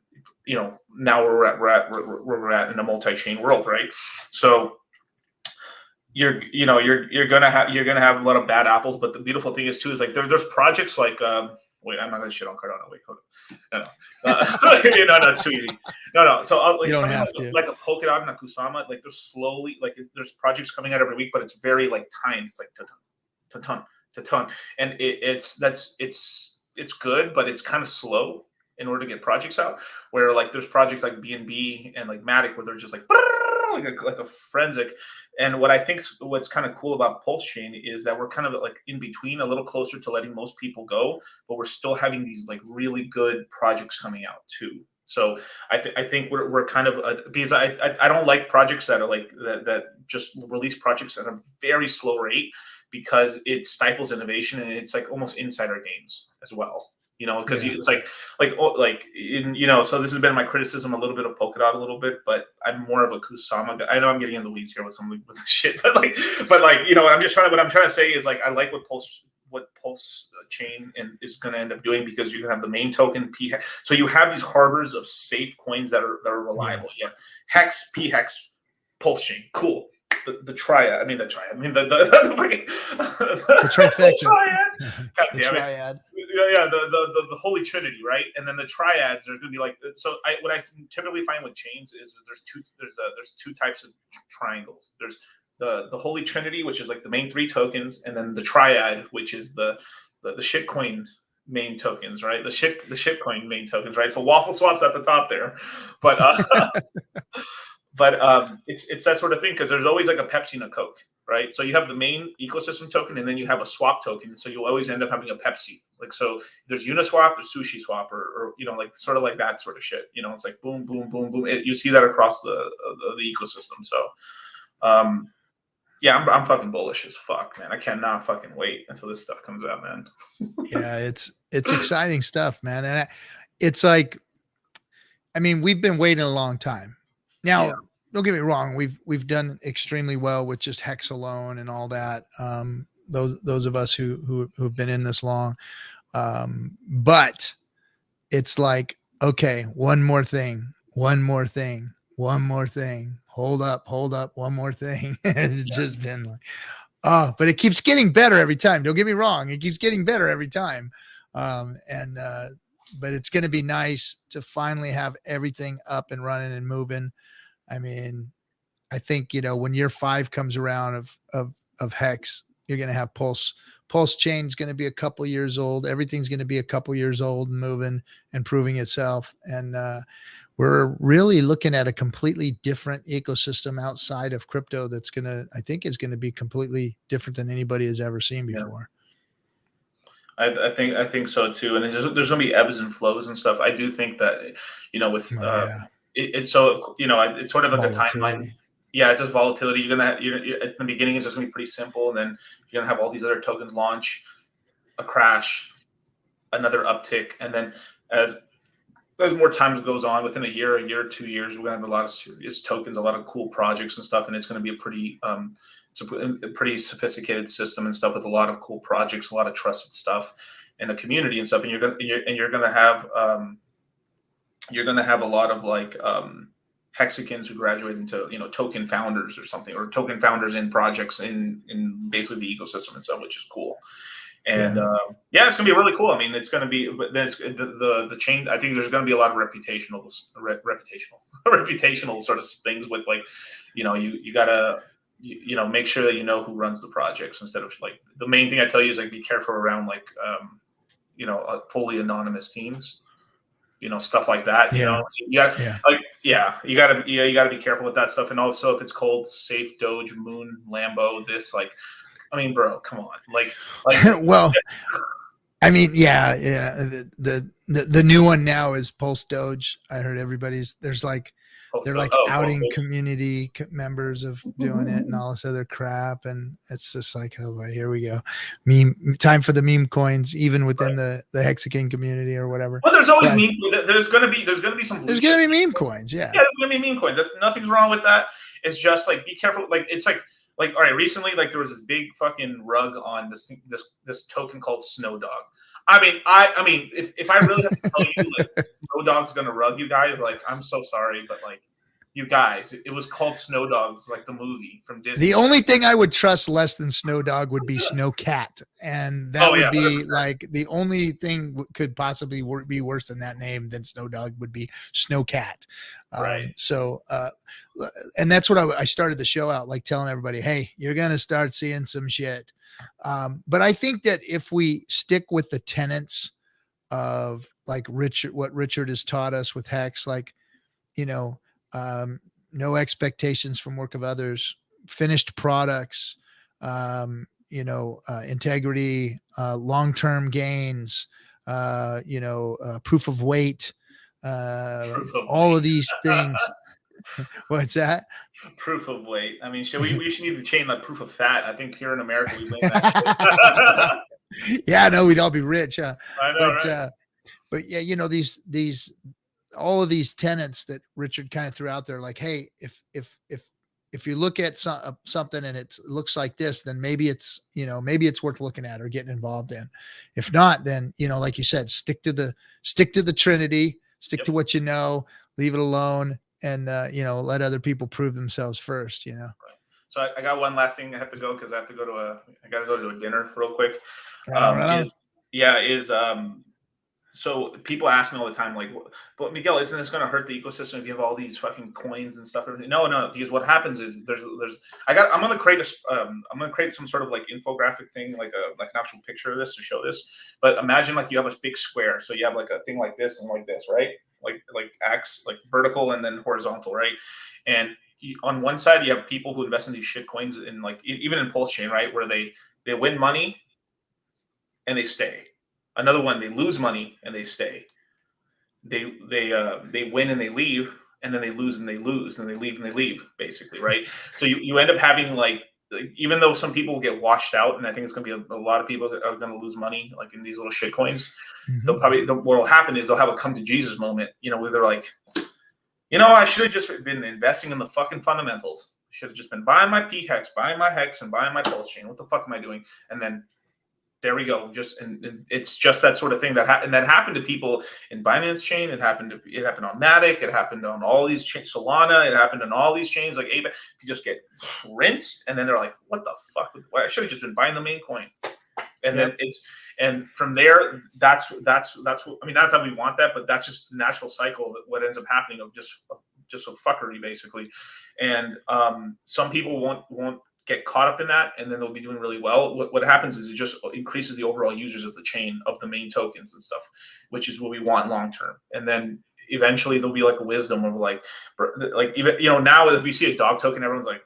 now we're at in a multi-chain world, right? So you're gonna have a lot of bad apples, but the beautiful thing is too is like there's projects like wait, I'm not gonna shit on Cardano. Wait, hold on. No, no, it's too easy. No. So like something like a Polkadot and a Kusama, like there's slowly there's projects coming out every week, but it's very like timed. It's like to ton, and it's good, but it's kind of slow in order to get projects out. Where like there's projects like BNB and like Matic where they're just like a forensic. And what I think what's kind of cool about Pulse Chain is that we're kind of like in between, a little closer to letting most people go, but we're still having these like really good projects coming out too. So I think we're kind of because I don't like projects that are like that just release projects at a very slow rate, because it stifles innovation and it's like almost insider games as well. Because it's so this has been my criticism a little bit of Polkadot a little bit, but I'm more of a Kusama guy. I know I'm getting in the weeds here with some with shit, but I'm just what I'm trying to say is like I like what Pulse Chain is going to end up doing, because you're going to have the main token P. So you have these harbors of safe coins that are reliable. Yeah. You have Hex, P Hex, Pulse Chain, cool. The triad. I mean the trifecta. God damn it. Yeah, the holy trinity, right? And then the triads. There's going to be like what I typically find with chains is there's two types of triangles. There's the holy trinity, which is like the main three tokens, and then the triad, which is the shitcoin main tokens, right? The shitcoin main tokens, right? So waffle swaps at the top there, but it's that sort of thing, because there's always like a Pepsi and a Coke, right? So you have the main ecosystem token, and then you have a swap token. So you'll always end up having a Pepsi. Like, so there's Uniswap or Sushi Swap or like sort of like that sort of shit. It's like boom, boom, boom, boom. You see that across the ecosystem. So, yeah, I'm fucking bullish as fuck, man. I cannot fucking wait until this stuff comes out, man. Yeah, it's exciting stuff, man. And it's like, I mean, we've been waiting a long time. Now, don't get me wrong. We've done extremely well with just Hex alone and all that. Those of us who've been in this long, but it's like, okay, one more thing. Hold up, one more thing. It's just been like, but it keeps getting better every time. Don't get me wrong. It keeps getting better every time. But it's going to be nice to finally have everything up and running and moving. I mean, I think, when year 5 comes around of Hex, you're going to have Pulse Chain is going to be a couple years old. Everything's going to be a couple years old and moving and proving itself. And we're really looking at a completely different ecosystem outside of crypto I think is going to be completely different than anybody has ever seen before. I think so too. And there's going to be ebbs and flows and stuff. I do think that, with it's so, it's sort of like volatility. A timeline. Yeah, it's just volatility. You're gonna at the beginning, it's just gonna be pretty simple, and then you're gonna have all these other tokens launch, a crash, another uptick, and then as more time goes on, within a year or 2 years, we're gonna have a lot of serious tokens, a lot of cool projects and stuff, and it's gonna be a pretty sophisticated system and stuff with a lot of cool projects, a lot of trusted stuff in the community and stuff, and you're gonna have a lot of like hexagons who graduate into token founders or something, or token founders in projects in basically the ecosystem and stuff, which is cool. And it's gonna be really cool. I mean, it's gonna be the chain. I think there's gonna be a lot of reputational sort of things with like, you gotta make sure that you know who runs the projects, instead of like the main thing I tell you is like be careful around like fully anonymous teams. Stuff like that. You gotta be careful with that stuff. And also, if it's called Safe Doge Moon Lambo, this like, I mean, bro, come on, like well, I mean, the new one now is Pulse Doge. I heard there's like they're like outing community members of doing it and all this other crap. And it's just like, oh boy, here we go. Time for the meme coins, even within the Hexaking community or whatever. Well, there's always meme. There's gonna be some. There's gonna be meme coins. Yeah. Yeah, there's gonna be meme coins. Nothing's wrong with that. It's just like, be careful. Like, it's like all right, recently, like, there was this big fucking rug on this token called Snow Dog. I mean, if I really have to tell you that Snow Dog's gonna rug you guys, like, I'm so sorry, but like, you guys, it was called Snow Dogs, like the movie from Disney. The only thing I would trust less than Snow Dog would be Snow Cat, and that would be 100%. Like the only thing could possibly be worse than that name than Snow Dog would be Snow Cat. Right. So, and that's what I started the show out like telling everybody, hey, you're gonna start seeing some shit. But I think that if we stick with the tenets of like what Richard has taught us with Hex, like, no expectations from work of others, finished products, integrity, long-term gains, proof of weight, all of these things. What's that? Proof of weight. I mean, we should need to chain like proof of fat. I think here in America we blame that shit. Yeah, no, we'd all be rich. Huh? I know, right? But yeah, these all of these tenets that Richard kind of threw out there, like, hey, if you look at something and it looks like this, then maybe it's worth looking at or getting involved in. If not, then, like you said, stick to the Trinity, stick to what leave it alone, and let other people prove themselves first. Right. So I got one last thing I have to go, because I got to go to a dinner real quick. So people ask me all the time, like, but Miguel, isn't this going to hurt the ecosystem if you have all these fucking coins and stuff? No, because what happens is I'm going to create some sort of like infographic thing, like an actual picture of this to show this. But imagine like you have a big square, so you have like a thing like this and like this, right? Like X, like vertical and then horizontal, right? And on one side you have people who invest in these shit coins, in like even in Pulse Chain, right, where they win money and they stay. Another one, they lose money and they stay. They win and they leave, and then they lose and they lose, and they leave and they leave, basically, right? So you end up having like, even though some people will get washed out, and I think it's going to be a lot of people that are going to lose money, like in these little shit coins. Mm-hmm. What will happen is they'll have a come to Jesus moment, where they're like, I should have just been investing in the fucking fundamentals. I should have just been buying my P-Hex, buying my Hex, and buying my Pulse Chain. What the fuck am I doing? And then there we go. And it's just that sort of thing that happened to people in Binance Chain. It happened on Matic. It happened on all these chains, Solana. It happened on all these chains like ABA. You just get rinsed, and then they're like, "What the fuck? I should have just been buying the main coin." And then from there, that's what, I mean, not that we want that, but that's just the natural cycle of what ends up happening of just a fuckery, basically. And some people won't get caught up in that, and then they'll be doing really well. What happens is it just increases the overall users of the chain, of the main tokens and stuff, which is what we want long term. And then eventually there'll be like a wisdom of like even now if we see a dog token, everyone's like,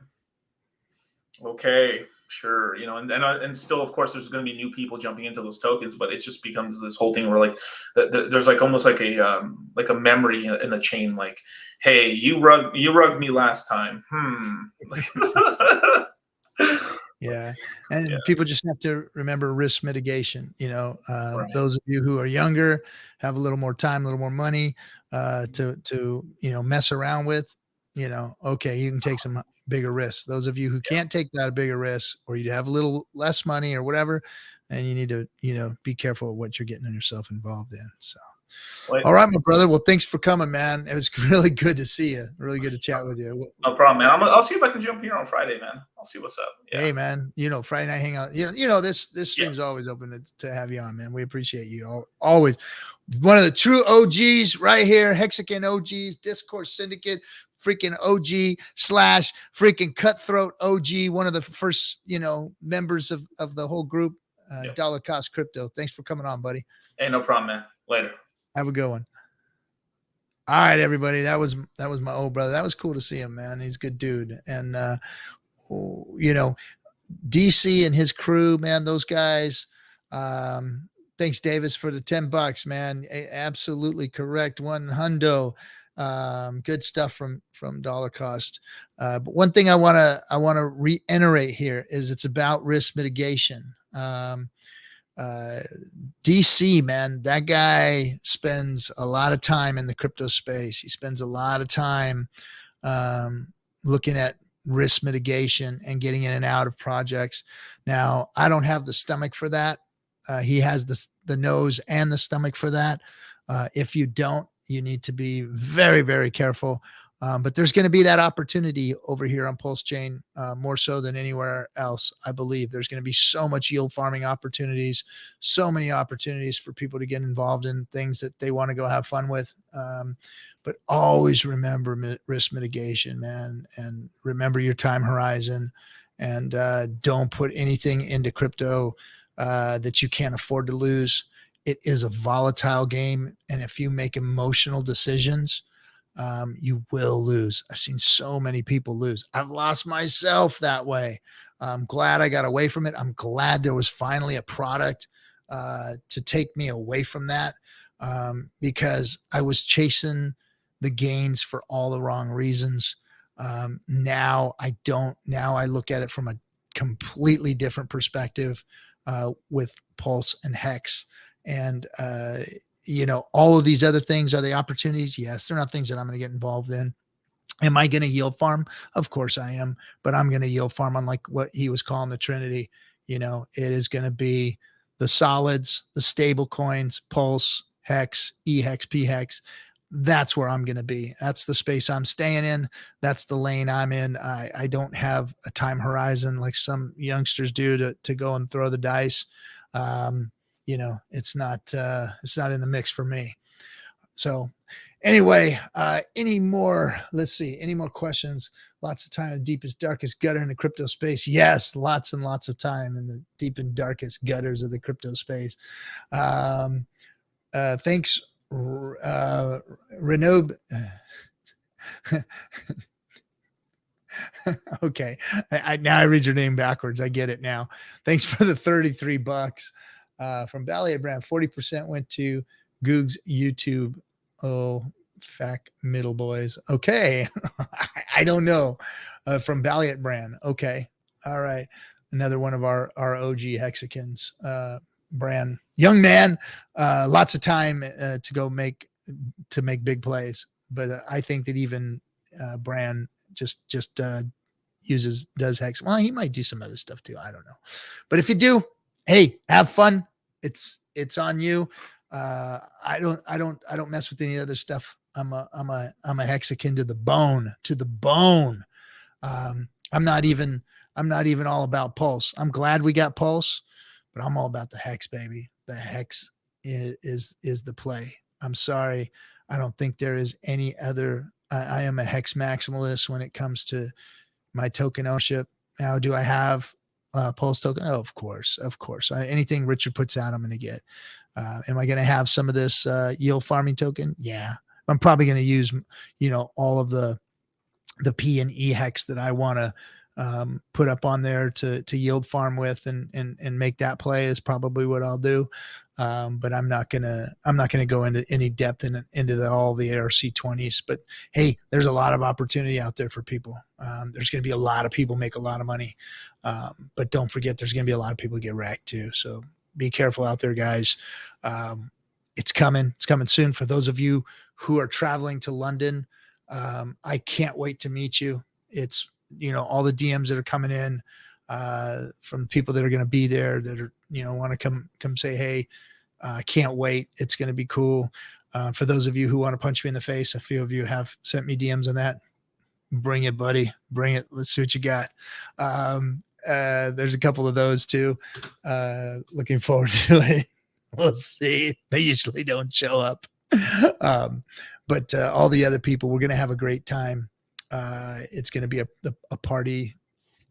okay, sure, and still, of course, there's going to be new people jumping into those tokens, but it just becomes this whole thing where like there's like almost like a memory in the chain, like, hey, you rugged me last time. Yeah. And people just have to remember risk mitigation. Right. Those of you who are younger, have a little more time, a little more money to mess around with, okay, you can take some bigger risks. Those of you who can't take that bigger risk, or you have a little less money or whatever, and you need to, be careful of what you're getting yourself involved in. So. All right, my brother. Well, thanks for coming, man. It was really good to see you. Really good to chat with you. No problem, man. I'll see if I can jump here on Friday, man. I'll see what's up. Yeah. Hey, man. Friday night hangout. This stream's always open to have you on, man. We appreciate you. Always one of the true OGs right here. Hexagon OGs, Discourse Syndicate, freaking OG / freaking cutthroat OG. One of the first, members of the whole group. Dollar Cost Crypto. Thanks for coming on, buddy. Hey, no problem, man. Later. Have a good one. All right, everybody. That was my old brother. That was cool to see him, man. He's a good dude. And, DC and his crew, man, those guys. Thanks, Davis, for the $10, man. Absolutely correct. One hundo. Good stuff from Dollar Cost. But one thing I want to reiterate here is it's about risk mitigation. DC, man, that guy spends a lot of time in the crypto space. He spends a lot of time looking at risk mitigation and getting in and out of projects. Now, I don't have the stomach for that. He has the nose and the stomach for that. If you don't, you need to be very, very careful. But there's going to be that opportunity over here on Pulse Chain, more so than anywhere else. I believe there's going to be so much yield farming opportunities, so many opportunities for people to get involved in things that they want to go have fun with. But always remember risk mitigation, man, and remember your time horizon, and don't put anything into crypto that you can't afford to lose. It is a volatile game, and if you make emotional decisions, you will lose. I've seen so many people lose. I've lost myself that way. I'm glad I got away from it. I'm glad there was finally a product to take me away from that, because I was chasing the gains for all the wrong reasons. Now I don't. Now I look at it from a completely different perspective with Pulse and Hex. And all of these other things, are they opportunities? Yes, they're not things that I'm going to get involved in. Am I going to yield farm? Of course I am, but I'm going to yield farm on like what he was calling the Trinity. It is going to be the solids, the stable coins, Pulse, Hex, eHex, pHex. That's where I'm going to be. That's the space I'm staying in. That's the lane I'm in. I don't have a time horizon like some youngsters do to go and throw the dice. It's not in the mix for me. So anyway, any more questions? Lots of time in the deepest, darkest gutter in the crypto space. Yes, lots and lots of time in the deep and darkest gutters of the crypto space. Thanks, Renob. Okay. Now I read your name backwards. I get it now. Thanks for the $33. From Balliet Brand, 40% went to Goog's YouTube. Oh, fact middle boys. Okay. I don't know. From Balliet Brand. Okay. All right. Another one of our OG Hexicans, Brand. Young man, lots of time to make big plays. But I think that even Brand just does Hex. Well, he might do some other stuff too. I don't know. But if you do, hey, have fun. It's on you. I don't mess with any other stuff. I'm a Hexican to the bone. I'm not even all about Pulse. I'm glad we got Pulse, but I'm all about the Hex, baby. The Hex is the play. I'm sorry. I don't think there is any other. I am a Hex maximalist when it comes to my token ownership. Now, do I have Pulse token? Oh, of course. Anything Richard puts out, I'm going to get. Am I going to have some of this yield farming token? Yeah. I'm probably going to use, all of the P and E hex that I want to put up on there to yield farm with and make that play is probably what I'll do. But I'm not gonna go into any depth into all the ARC20s. But hey, there's a lot of opportunity out there for people. There's going to be a lot of people make a lot of money, but don't forget there's going to be a lot of people get wrecked too. So be careful out there, guys. It's coming soon. For those of you who are traveling to London, I can't wait to meet you. It's all the DMs that are coming in from people that are going to be there that are want to come say hey. I can't wait. It's going to be cool. For those of you who want to punch me in the face, a few of you have sent me DMs on that. Bring it, buddy. Bring it. Let's see what you got. There's a couple of those too. Looking forward to it. We'll see. They usually don't show up. But all the other people, we're going to have a great time. It's going to be a party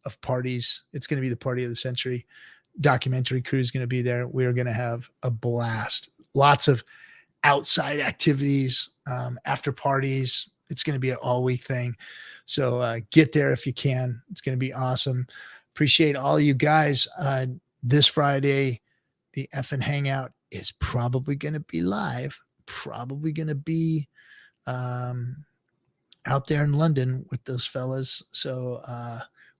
of parties. It's going to be the party of the century. Documentary crew is going to be there. We're going to have a blast. Lots of outside activities, after parties. It's going to be an all week thing. So get there if you can. It's going to be awesome. Appreciate all you guys. This Friday, the effing hangout is probably going to be live. Probably going to be out there in London with those fellas. So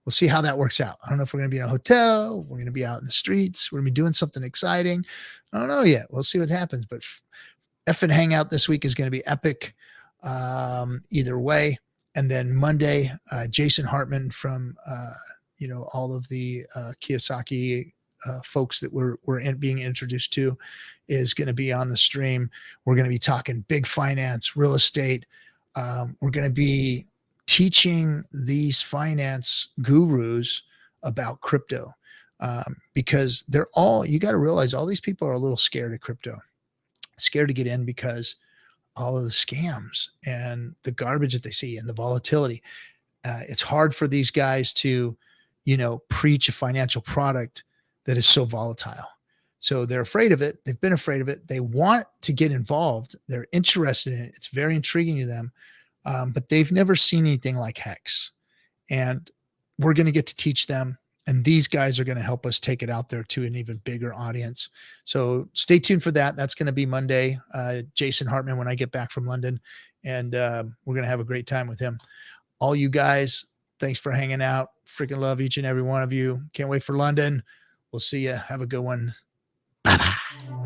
we'll see how that works out. I don't know if we're going to be in a hotel. We're going to be out in the streets. We're going to be doing something exciting. I don't know yet. We'll see what happens. But effing hangout this week is going to be epic either way. And then Monday, Jason Hartman from, all of the Kiyosaki folks that we're being introduced to is going to be on the stream. We're going to be talking big finance, real estate. We're going to be teaching these finance gurus about crypto because you got to realize all these people are a little scared of crypto, scared to get in because all of the scams and the garbage that they see and the volatility. It's hard for these guys to, preach a financial product that is so volatile. So they're afraid of it. They've been afraid of it. They want to get involved. They're interested in it. It's very intriguing to them, but they've never seen anything like Hex. And we're going to get to teach them. And these guys are going to help us take it out there to an even bigger audience. So stay tuned for that. That's going to be Monday. Jason Hartman, when I get back from London, and we're going to have a great time with him. All you guys, thanks for hanging out. Freaking love each and every one of you. Can't wait for London. We'll see you. Have a good one. Bye-bye.